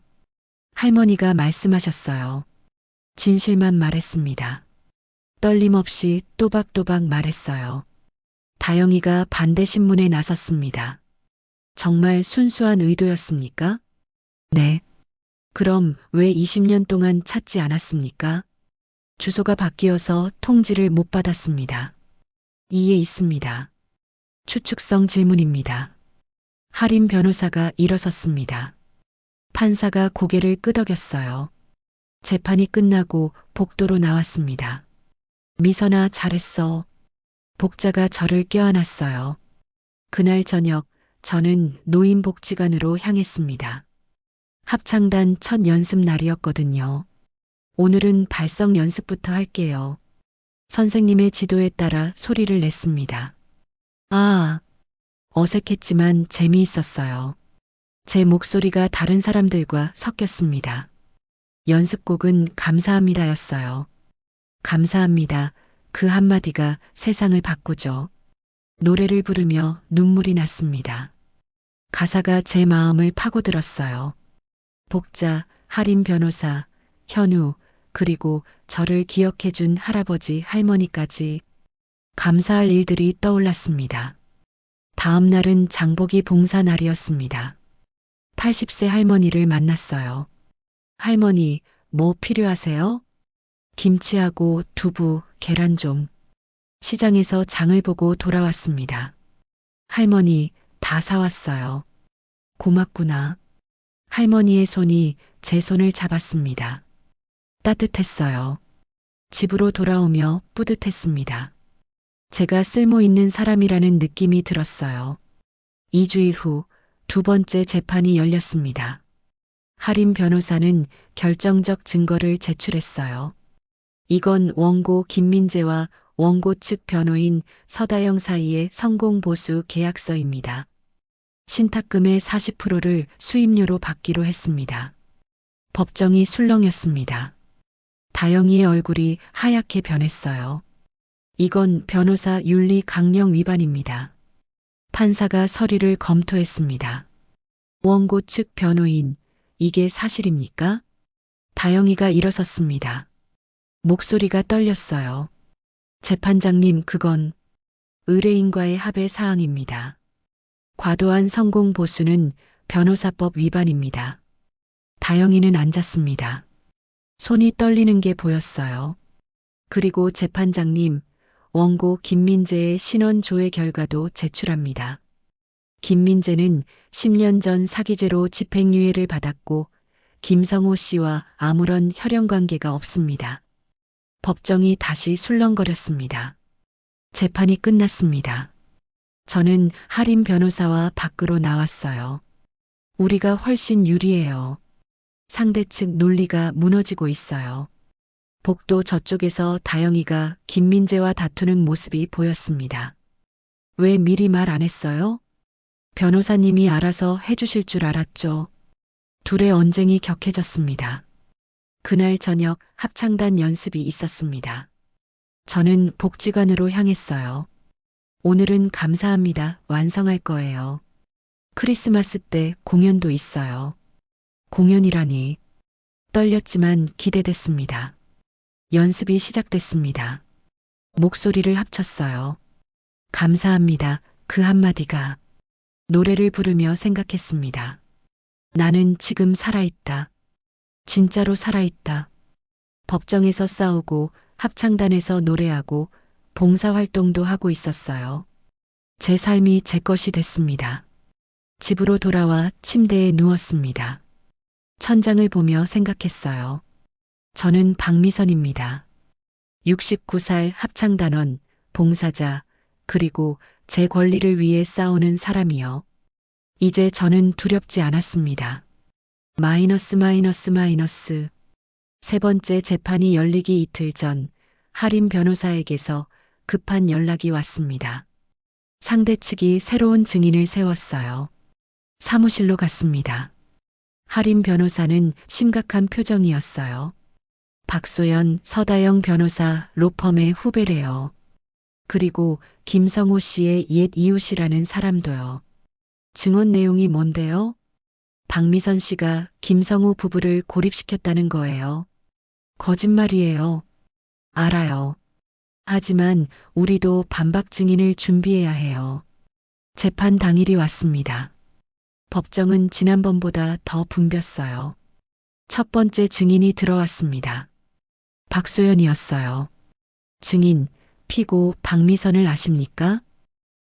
할머니가 말씀하셨어요. 진실만 말했습니다. 떨림 없이 또박또박 말했어요. 다영이가 반대 신문에 나섰습니다. 정말 순수한 의도였습니까? 네. 그럼 왜 20년 동안 찾지 않았습니까? 주소가 바뀌어서 통지를 못 받았습니다. 이해 있습니다. 추측성 질문입니다. 하림 변호사가 일어섰습니다. 판사가 고개를 끄덕였어요. 재판이 끝나고 복도로 나왔습니다. 미선아, 잘했어. 복자가 저를 껴안았어요. 그날 저녁 저는 노인복지관으로 향했습니다. 합창단 첫 연습 날이었거든요. 오늘은 발성 연습부터 할게요. 선생님의 지도에 따라 소리를 냈습니다. 아, 어색했지만 재미있었어요. 제 목소리가 다른 사람들과 섞였습니다. 연습곡은 감사합니다였어요. 감사합니다. 그 한마디가 세상을 바꾸죠. 노래를 부르며 눈물이 났습니다. 가사가 제 마음을 파고들었어요. 복자, 하림 변호사, 현우, 그리고 저를 기억해준 할아버지, 할머니까지 감사할 일들이 떠올랐습니다. 다음 날은 장보기 봉사 날이었습니다. 80세 할머니를 만났어요. 할머니, 뭐 필요하세요? 김치하고 두부, 계란 좀. 시장에서 장을 보고 돌아왔습니다. 할머니, 다 사왔어요. 고맙구나. 할머니의 손이 제 손을 잡았습니다. 따뜻했어요. 집으로 돌아오며 뿌듯했습니다. 제가 쓸모 있는 사람이라는 느낌이 들었어요. 2주일 후 두 번째 재판이 열렸습니다. 하림 변호사는 결정적 증거를 제출했어요. 이건 원고 김민재와 원고 측 변호인 서다영 사이의 성공보수 계약서입니다. 신탁금의 40%를 수임료로 받기로 했습니다. 법정이 술렁였습니다. 다영이의 얼굴이 하얗게 변했어요. 이건 변호사 윤리 강령 위반입니다. 판사가 서류를 검토했습니다. 원고 측 변호인, 이게 사실입니까? 다영이가 일어섰습니다. 목소리가 떨렸어요. 재판장님, 그건 의뢰인과의 합의 사항입니다. 과도한 성공 보수는 변호사법 위반입니다. 다영이는 앉았습니다. 손이 떨리는 게 보였어요. 그리고 재판장님, 원고 김민재의 신원 조회 결과도 제출합니다. 김민재는 10년 전 사기죄로 집행유예를 받았고 김성호 씨와 아무런 혈연 관계가 없습니다. 법정이 다시 술렁거렸습니다. 재판이 끝났습니다. 저는 하림 변호사와 밖으로 나왔어요. 우리가 훨씬 유리해요. 상대 측 논리가 무너지고 있어요. 복도 저쪽에서 다영이가 김민재와 다투는 모습이 보였습니다. 왜 미리 말 안 했어요? 변호사님이 알아서 해주실 줄 알았죠. 둘의 언쟁이 격해졌습니다. 그날 저녁 합창단 연습이 있었습니다. 저는 복지관으로 향했어요. 오늘은 감사합니다. 완성할 거예요. 크리스마스 때 공연도 있어요. 공연이라니. 떨렸지만 기대됐습니다. 연습이 시작됐습니다. 목소리를 합쳤어요. 감사합니다. 그 한마디가. 노래를 부르며 생각했습니다. 나는 지금 살아있다. 진짜로 살아있다. 법정에서 싸우고 합창단에서 노래하고 봉사활동도 하고 있었어요. 제 삶이 제 것이 됐습니다. 집으로 돌아와 침대에 누웠습니다. 천장을 보며 생각했어요. 저는 박미선입니다. 69살 합창단원, 봉사자, 그리고 제 권리를 위해 싸우는 사람이요. 이제 저는 두렵지 않았습니다. 마이너스. 세 번째 재판이 열리기 이틀 전 하림 변호사에게서 급한 연락이 왔습니다. 상대 측이 새로운 증인을 세웠어요. 사무실로 갔습니다. 하림 변호사는 심각한 표정이었어요. 박소연, 서다영 변호사 로펌의 후배래요. 그리고 김성호 씨의 옛 이웃이라는 사람도요. 증언 내용이 뭔데요? 박미선 씨가 김성호 부부를 고립시켰다는 거예요. 거짓말이에요. 알아요. 하지만 우리도 반박 증인을 준비해야 해요. 재판 당일이 왔습니다. 법정은 지난번보다 더 붐볐어요. 첫 번째 증인이 들어왔습니다. 박소연이었어요. 증인, 피고 박미선을 아십니까?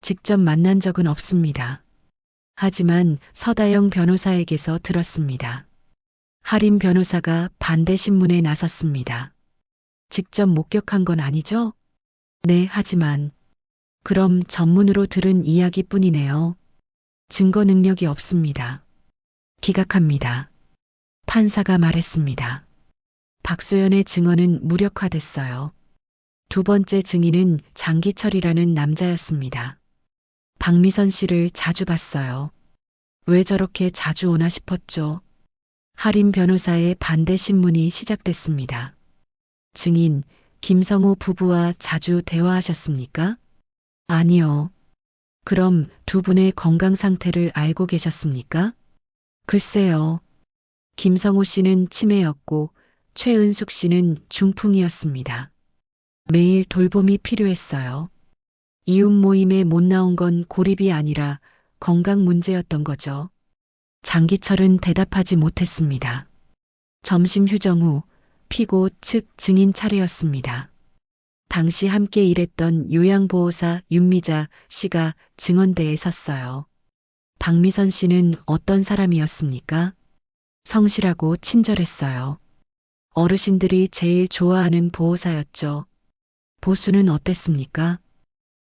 직접 만난 적은 없습니다. 하지만 서다영 변호사에게서 들었습니다. 하림 변호사가 반대 신문에 나섰습니다. 직접 목격한 건 아니죠? 네, 하지만 그럼 전문으로 들은 이야기뿐이네요. 증거 능력이 없습니다. 기각합니다. 판사가 말했습니다. 박소연의 증언은 무력화됐어요. 두 번째 증인은 장기철이라는 남자였습니다. 박미선 씨를 자주 봤어요. 왜 저렇게 자주 오나 싶었죠. 하림 변호사의 반대 신문이 시작됐습니다. 증인, 김성호 부부와 자주 대화하셨습니까? 아니요. 그럼 두 분의 건강 상태를 알고 계셨습니까? 글쎄요. 김성호 씨는 치매였고 최은숙 씨는 중풍이었습니다. 매일 돌봄이 필요했어요. 이웃 모임에 못 나온 건 고립이 아니라 건강 문제였던 거죠. 장기철은 대답하지 못했습니다. 점심 휴정 후 피고 측 증인 차례였습니다. 당시 함께 일했던 요양보호사 윤미자 씨가 증언대에 섰어요. 박미선 씨는 어떤 사람이었습니까? 성실하고 친절했어요. 어르신들이 제일 좋아하는 보호사였죠. 보수는 어땠습니까?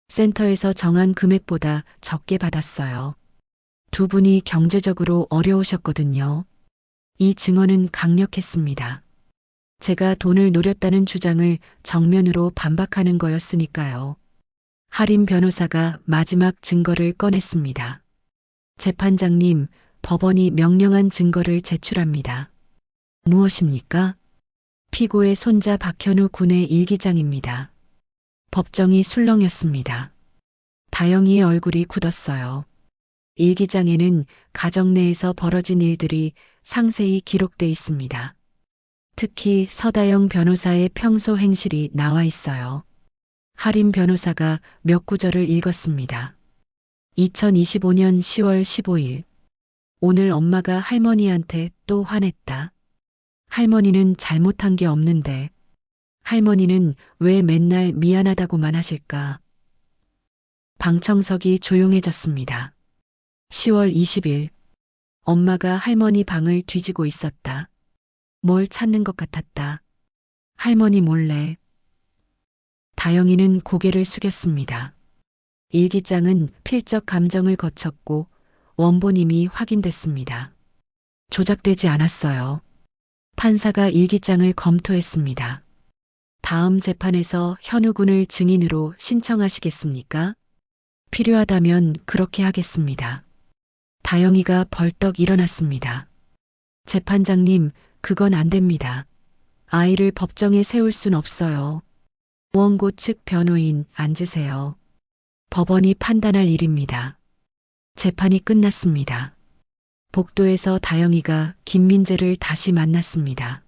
센터에서 정한 금액보다 적게 받았어요. 두 분이 경제적으로 어려우셨거든요. 이 증언은 강력했습니다. 제가 돈을 노렸다는 주장을 정면으로 반박하는 거였으니까요. 하림 변호사가 마지막 증거를 꺼냈습니다. 재판장님, 법원이 명령한 증거를 제출합니다. 무엇입니까? 피고의 손자 박현우 군의 일기장입니다. 법정이 술렁였습니다. 다영이의 얼굴이 굳었어요. 일기장에는 가정 내에서 벌어진 일들이 상세히 기록돼 있습니다. 특히 서다영 변호사의 평소 행실이 나와 있어요. 하림 변호사가 몇 구절을 읽었습니다. 2025년 10월 15일. 오늘 엄마가 할머니한테 또 화냈다. 할머니는 잘못한 게 없는데 할머니는 왜 맨날 미안하다고만 하실까? 방청석이 조용해졌습니다. 10월 20일. 엄마가 할머니 방을 뒤지고 있었다. 뭘 찾는 것 같았다. 할머니 몰래. 다영이는 고개를 숙였습니다. 일기장은 필적 감정을 거쳤고 원본임이 확인됐습니다. 조작되지 않았어요. 판사가 일기장을 검토했습니다. 다음 재판에서 현우 군을 증인으로 신청하시겠습니까? 필요하다면 그렇게 하겠습니다. 다영이가 벌떡 일어났습니다. 재판장님, 그건 안 됩니다. 아이를 법정에 세울 순 없어요. 원고 측 변호인 앉으세요. 법원이 판단할 일입니다. 재판이 끝났습니다. 복도에서 다영이가 김민재를 다시 만났습니다.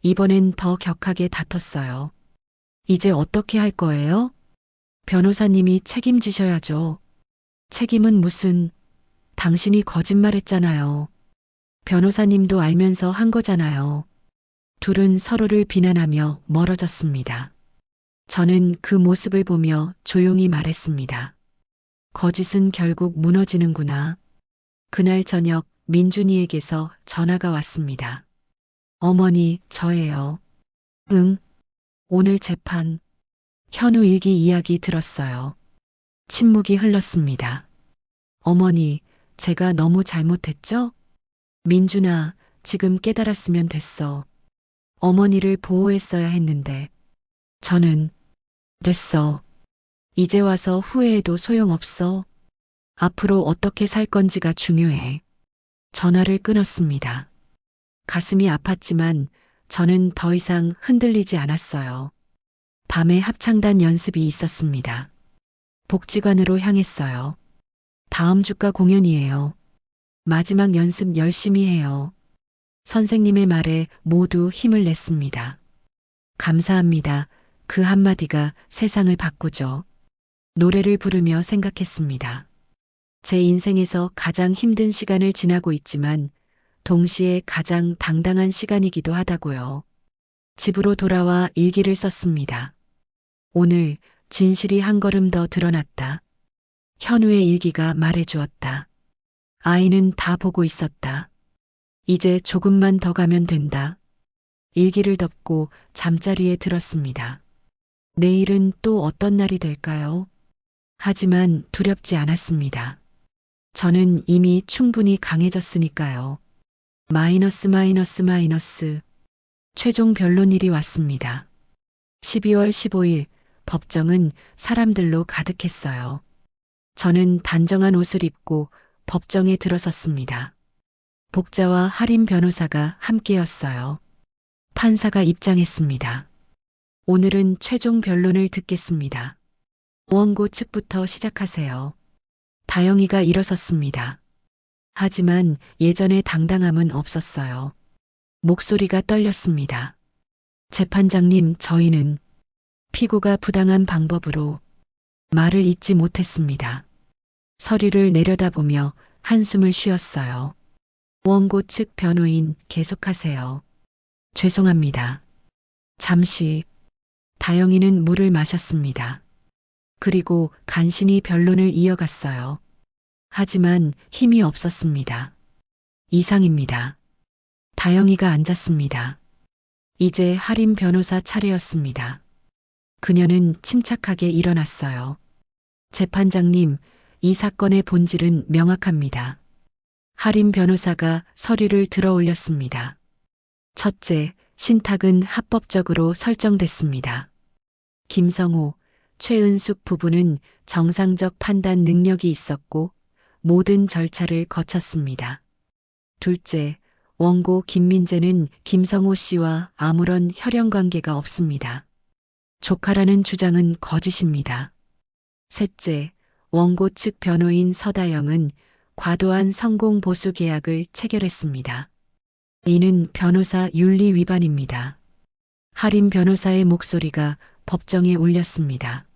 이번엔 더 격하게 다퉜어요. 이제 어떻게 할 거예요? 변호사님이 책임지셔야죠. 책임은 무슨, 당신이 거짓말했잖아요. 변호사님도 알면서 한 거잖아요. 둘은 서로를 비난하며 멀어졌습니다. 저는 그 모습을 보며 조용히 말했습니다. 거짓은 결국 무너지는구나. 그날 저녁 민준이에게서 전화가 왔습니다. 어머니, 저예요. 응. 오늘 재판. 현우 일기 이야기 들었어요. 침묵이 흘렀습니다. 어머니, 제가 너무 잘못했죠? 민준아, 지금 깨달았으면 됐어. 어머니를 보호했어야 했는데. 저는 됐어. 이제 와서 후회해도 소용없어. 앞으로 어떻게 살 건지가 중요해. 전화를 끊었습니다. 가슴이 아팠지만 저는 더 이상 흔들리지 않았어요. 밤에 합창단 연습이 있었습니다. 복지관으로 향했어요. 다음 주가 공연이에요. 마지막 연습 열심히 해요. 선생님의 말에 모두 힘을 냈습니다. 감사합니다. 그 한마디가 세상을 바꾸죠. 노래를 부르며 생각했습니다. 제 인생에서 가장 힘든 시간을 지나고 있지만 동시에 가장 당당한 시간이기도 하다고요. 집으로 돌아와 일기를 썼습니다. 오늘 진실이 한 걸음 더 드러났다. 현우의 일기가 말해주었다. 아이는 다 보고 있었다. 이제 조금만 더 가면 된다. 일기를 덮고 잠자리에 들었습니다. 내일은 또 어떤 날이 될까요? 하지만 두렵지 않았습니다. 저는 이미 충분히 강해졌으니까요. 마이너스 마이너스 마이너스. 최종 변론일이 왔습니다. 12월 15일 법정은 사람들로 가득했어요. 저는 단정한 옷을 입고 법정에 들어섰습니다. 복자와 하림 변호사가 함께였어요. 판사가 입장했습니다. 오늘은 최종 변론을 듣겠습니다. 원고 측부터 시작하세요. 다영이가 일어섰습니다. 하지만 예전의 당당함은 없었어요. 목소리가 떨렸습니다. 재판장님, 저희는 피고가 부당한 방법으로 말을 잇지 못했습니다. 서류를 내려다보며 한숨을 쉬었어요. 원고 측 변호인 계속하세요. 죄송합니다. 잠시 다영이는 물을 마셨습니다. 그리고 간신히 변론을 이어갔어요. 하지만 힘이 없었습니다. 이상입니다. 다영이가 앉았습니다. 이제 하림 변호사 차례였습니다. 그녀는 침착하게 일어났어요. 재판장님, 이 사건의 본질은 명확합니다. 하림 변호사가 서류를 들어 올렸습니다. 첫째, 신탁은 합법적으로 설정됐습니다. 김성호, 최은숙 부부는 정상적 판단 능력이 있었고 모든 절차를 거쳤습니다. 둘째, 원고 김민재는 김성호 씨와 아무런 혈연 관계가 없습니다. 조카라는 주장은 거짓입니다. 셋째, 원고 측 변호인 서다영은 과도한 성공 보수 계약을 체결했습니다. 이는 변호사 윤리 위반입니다. 하림 변호사의 목소리가 법정에 울렸습니다.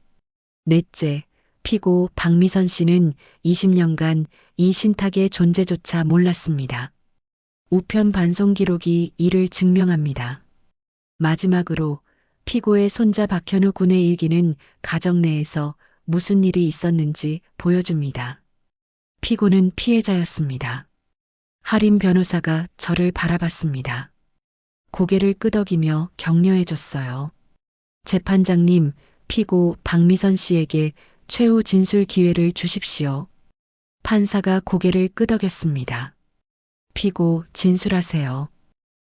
넷째, 피고 박미선 씨는 20년간 이 신탁의 존재조차 몰랐습니다. 우편 반송 기록이 이를 증명합니다. 마지막으로 피고의 손자 박현우 군의 일기는 가정 내에서 무슨 일이 있었는지 보여줍니다. 피고는 피해자였습니다. 하림 변호사가 저를 바라봤습니다. 고개를 끄덕이며 격려해줬어요. 재판장님, 피고 박미선 씨에게 최후 진술 기회를 주십시오. 판사가 고개를 끄덕였습니다. 피고 진술하세요.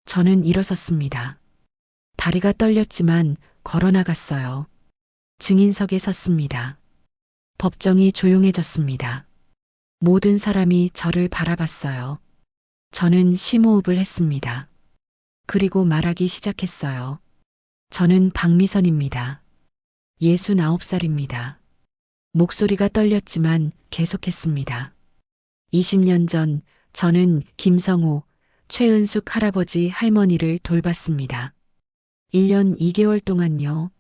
저는 일어섰습니다. 다리가 떨렸지만 걸어나갔어요. 증인석에 섰습니다. 법정이 조용해졌습니다. 모든 사람이 저를 바라봤어요. 저는 심호흡을 했습니다. 그리고 말하기 시작했어요. 저는 박미선입니다. 69살입니다. 목소리가 떨렸지만 계속했습니다. 20년 전 저는 김성호, 최은숙 할아버지 할머니를 돌봤습니다. 1년 2개월 동안요.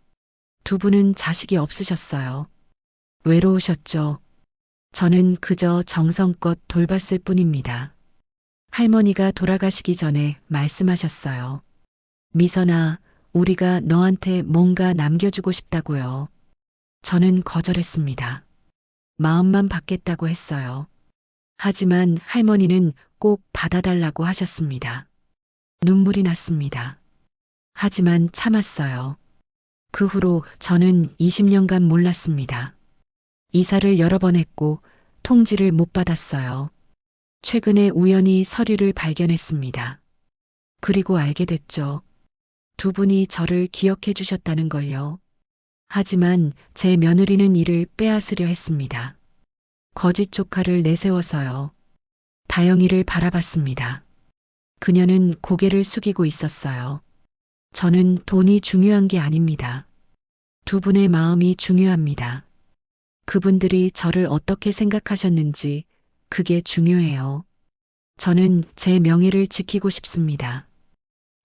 두 분은 자식이 없으셨어요. 외로우셨죠? 저는 그저 정성껏 돌봤을 뿐입니다. 할머니가 돌아가시기 전에 말씀하셨어요. 미선아, 우리가 너한테 뭔가 남겨주고 싶다고요. 저는 거절했습니다. 마음만 받겠다고 했어요. 하지만 할머니는 꼭 받아달라고 하셨습니다. 눈물이 났습니다. 하지만 참았어요. 그 후로 저는 20년간 몰랐습니다. 이사를 여러 번 했고 통지를 못 받았어요. 최근에 우연히 서류를 발견했습니다. 그리고 알게 됐죠. 두 분이 저를 기억해 주셨다는 걸요. 하지만 제 며느리는 이를 빼앗으려 했습니다. 거짓 조카를 내세워서요. 다영이를 바라봤습니다. 그녀는 고개를 숙이고 있었어요. 저는 돈이 중요한 게 아닙니다. 두 분의 마음이 중요합니다. 그분들이 저를 어떻게 생각하셨는지 그게 중요해요. 저는 제 명예를 지키고 싶습니다.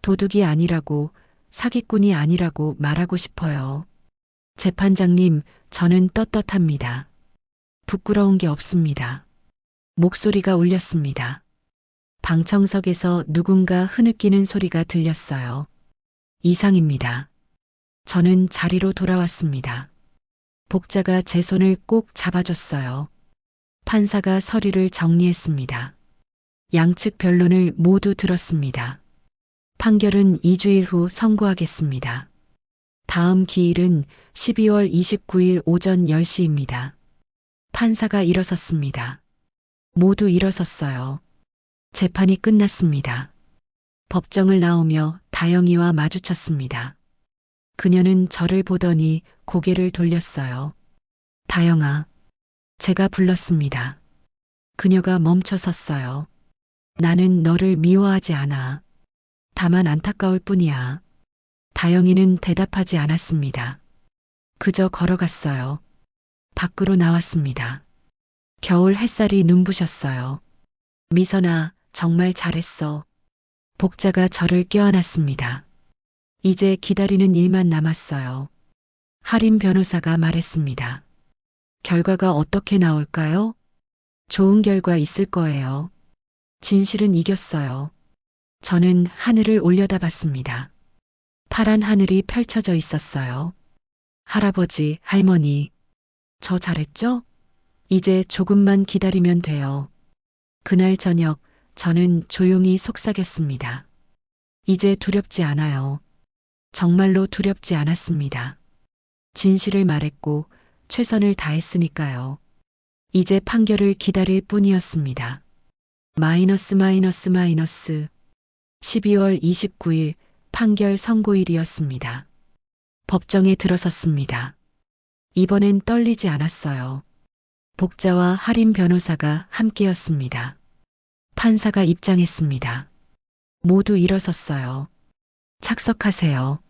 도둑이 아니라고, 사기꾼이 아니라고 말하고 싶어요. 재판장님, 저는 떳떳합니다. 부끄러운 게 없습니다. 목소리가 울렸습니다. 방청석에서 누군가 흐느끼는 소리가 들렸어요. 이상입니다. 저는 자리로 돌아왔습니다. 복자가 제 손을 꼭 잡아줬어요. 판사가 서류를 정리했습니다. 양측 변론을 모두 들었습니다. 판결은 2주일 후 선고하겠습니다. 다음 기일은 12월 29일 오전 10시입니다. 판사가 일어섰습니다. 모두 일어섰어요. 재판이 끝났습니다. 법정을 나오며 다영이와 마주쳤습니다. 그녀는 저를 보더니 고개를 돌렸어요. 다영아, 제가 불렀습니다. 그녀가 멈춰 섰어요. 나는 너를 미워하지 않아. 다만 안타까울 뿐이야. 다영이는 대답하지 않았습니다. 그저 걸어갔어요. 밖으로 나왔습니다. 겨울 햇살이 눈부셨어요. 미선아, 정말 잘했어. 복자가 저를 껴안았습니다. 이제 기다리는 일만 남았어요. 하림 변호사가 말했습니다. 결과가 어떻게 나올까요? 좋은 결과 있을 거예요. 진실은 이겼어요. 저는 하늘을 올려다봤습니다. 파란 하늘이 펼쳐져 있었어요. 할아버지, 할머니, 저 잘했죠? 이제 조금만 기다리면 돼요. 그날 저녁 저는 조용히 속삭였습니다. 이제 두렵지 않아요. 정말로 두렵지 않았습니다. 진실을 말했고 최선을 다했으니까요. 이제 판결을 기다릴 뿐이었습니다. 마이너스 마이너스 마이너스 12월 29일 판결 선고일이었습니다. 법정에 들어섰습니다. 이번엔 떨리지 않았어요. 복자와 할인 변호사가 함께였습니다. 판사가 입장했습니다. 모두 일어섰어요. 착석하세요.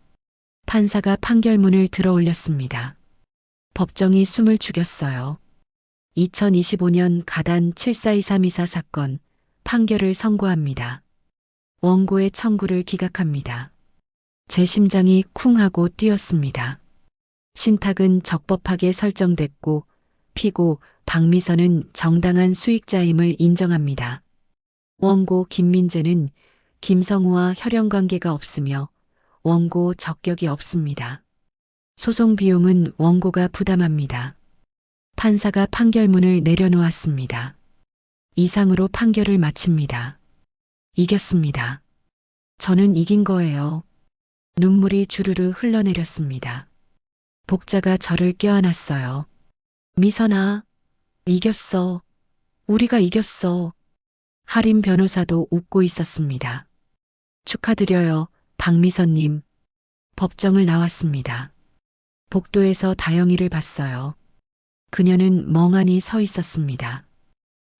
판사가 판결문을 들어 올렸습니다. 법정이 숨을 죽였어요. 2025년 가단 742324 사건 판결을 선고합니다. 원고의 청구를 기각합니다. 제 심장이 쿵 하고 뛰었습니다. 신탁은 적법하게 설정됐고 피고 박미선은 정당한 수익자임을 인정합니다. 원고 김민재는 김성우와 혈연관계가 없으며 원고 적격이 없습니다. 소송 비용은 원고가 부담합니다. 판사가 판결문을 내려놓았습니다. 이상으로 판결을 마칩니다. 이겼습니다. 저는 이긴 거예요. 눈물이 주르르 흘러내렸습니다. 복자가 저를 껴안았어요. 미선아, 이겼어. 우리가 이겼어. 할인 변호사도 웃고 있었습니다. 축하드려요, 박미선님. 법정을 나왔습니다. 복도에서 다영이를 봤어요. 그녀는 멍하니 서 있었습니다.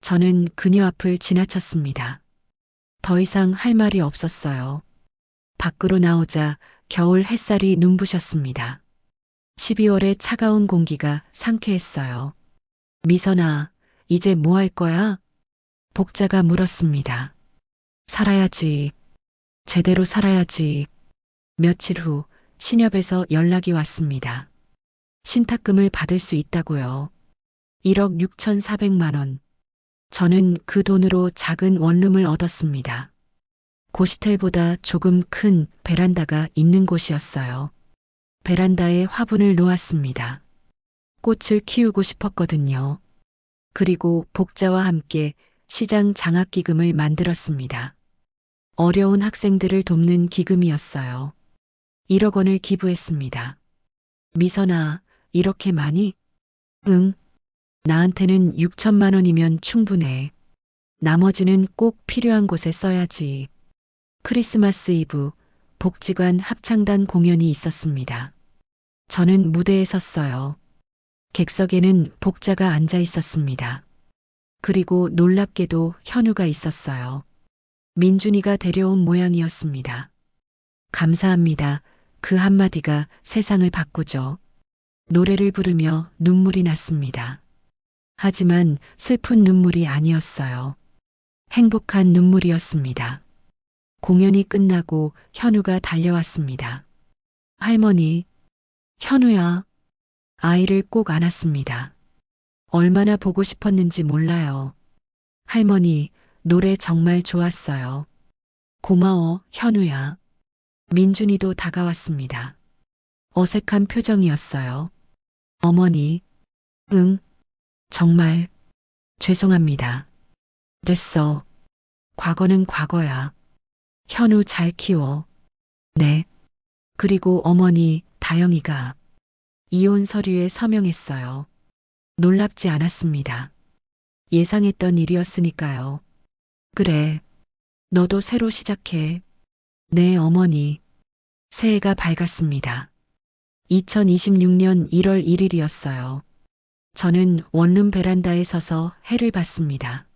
저는 그녀 앞을 지나쳤습니다. 더 이상 할 말이 없었어요. 밖으로 나오자 겨울 햇살이 눈부셨습니다. 12월의 차가운 공기가 상쾌했어요. 미선아, 이제 뭐 할 거야? 복자가 물었습니다. 살아야지. 제대로 살아야지. 며칠 후 신협에서 연락이 왔습니다. 신탁금을 받을 수 있다고요. 1억 6,400만 원. 저는 그 돈으로 작은 원룸을 얻었습니다. 고시텔보다 조금 큰 베란다가 있는 곳이었어요. 베란다에 화분을 놓았습니다. 꽃을 키우고 싶었거든요. 그리고 복자와 함께 시장 장학기금을 만들었습니다. 어려운 학생들을 돕는 기금이었어요. 1억 원을 기부했습니다. 미선아, 이렇게 많이? 응. 나한테는 6천만 원이면 충분해. 나머지는 꼭 필요한 곳에 써야지. 크리스마스 이브 복지관 합창단 공연이 있었습니다. 저는 무대에 섰어요. 객석에는 복자가 앉아 있었습니다. 그리고 놀랍게도 현우가 있었어요. 민준이가 데려온 모양이었습니다. 감사합니다. 그 한마디가 세상을 바꾸죠. 노래를 부르며 눈물이 났습니다. 하지만 슬픈 눈물이 아니었어요. 행복한 눈물이었습니다. 공연이 끝나고 현우가 달려왔습니다. 할머니, 현우야. 아이를 꼭 안았습니다. 얼마나 보고 싶었는지 몰라요. 할머니, 노래 정말 좋았어요. 고마워, 현우야. 민준이도 다가왔습니다. 어색한 표정이었어요. 어머니, 응, 정말, 죄송합니다. 됐어. 과거는 과거야. 현우 잘 키워. 네. 그리고 어머니, 다영이가 이혼 서류에 서명했어요. 놀랍지 않았습니다. 예상했던 일이었으니까요. 그래. 너도 새로 시작해. 네, 어머니. 새해가 밝았습니다. 2026년 1월 1일이었어요. 저는 원룸 베란다에 서서 해를 봤습니다.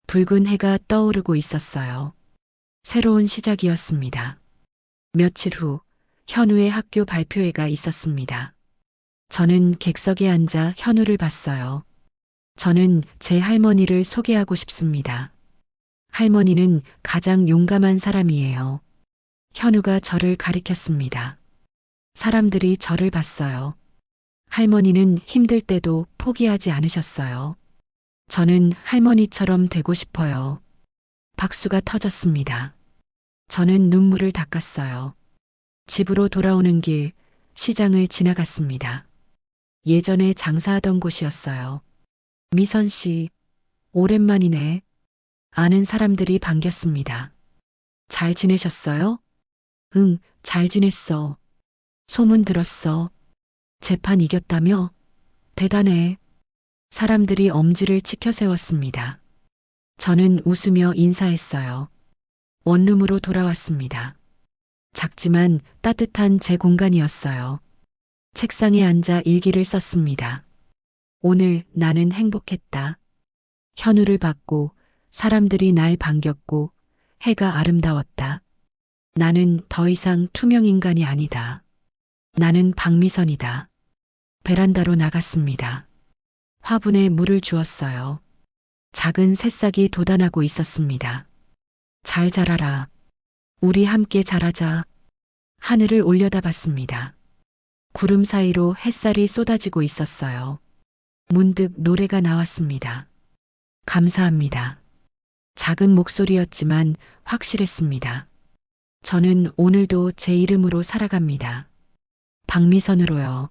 붉은 해가 떠오르고 있었어요. 새로운 시작이었습니다. 며칠 후 현우의 학교 발표회가 있었습니다. 저는 객석에 앉아 현우를 봤어요. 저는 제 할머니를 소개하고 싶습니다. 할머니는 가장 용감한 사람이에요. 현우가 저를 가리켰습니다. 사람들이 저를 봤어요. 할머니는 힘들 때도 포기하지 않으셨어요. 저는 할머니처럼 되고 싶어요. 박수가 터졌습니다. 저는 눈물을 닦았어요. 집으로 돌아오는 길 시장을 지나갔습니다. 예전에 장사하던 곳이었어요. 미선 씨, 오랜만이네. 아는 사람들이 반겼습니다. 잘 지내셨어요? 응, 잘 지냈어. 소문 들었어. 재판 이겼다며? 대단해. 사람들이 엄지를 치켜 세웠습니다. 저는 웃으며 인사했어요. 원룸으로 돌아왔습니다. 작지만 따뜻한 제 공간이었어요. 책상에 앉아 일기를 썼습니다. 오늘 나는 행복했다. 현우를 받고 사람들이 날 반겼고 해가 아름다웠다. 나는 더 이상 투명 인간이 아니다. 나는 박미선이다. 베란다로 나갔습니다. 화분에 물을 주었어요. 작은 새싹이 돋아나고 있었습니다. 잘 자라라. 우리 함께 자라자. 하늘을 올려다봤습니다. 구름 사이로 햇살이 쏟아지고 있었어요. 문득 노래가 나왔습니다. 감사합니다. 작은 목소리였지만 확실했습니다. 저는 오늘도 제 이름으로 살아갑니다. 박미선으로요.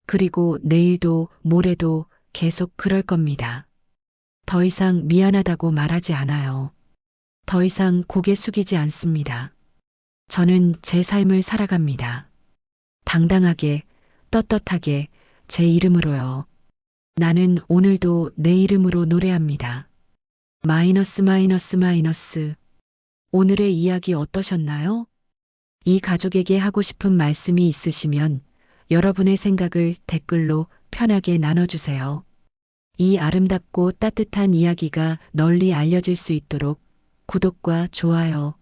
그리고 내일도 모레도 계속 그럴 겁니다. 더 이상 미안하다고 말하지 않아요. 더 이상 고개 숙이지 않습니다. 저는 제 삶을 살아갑니다. 당당하게, 떳떳하게 제 이름으로요. 나는 오늘도 내 이름으로 노래합니다. 마이너스 마이너스 마이너스. 오늘의 이야기 어떠셨나요? 이 가족에게 하고 싶은 말씀이 있으시면 여러분의 생각을 댓글로 편하게 나눠주세요. 이 아름답고 따뜻한 이야기가 널리 알려질 수 있도록 구독과 좋아요,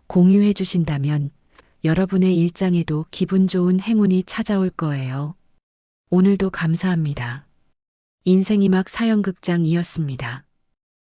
공유해 주신다면 여러분의 일상에도 기분 좋은 행운이 찾아올 거예요. 오늘도 감사합니다. 인생이막 사연극장이었습니다.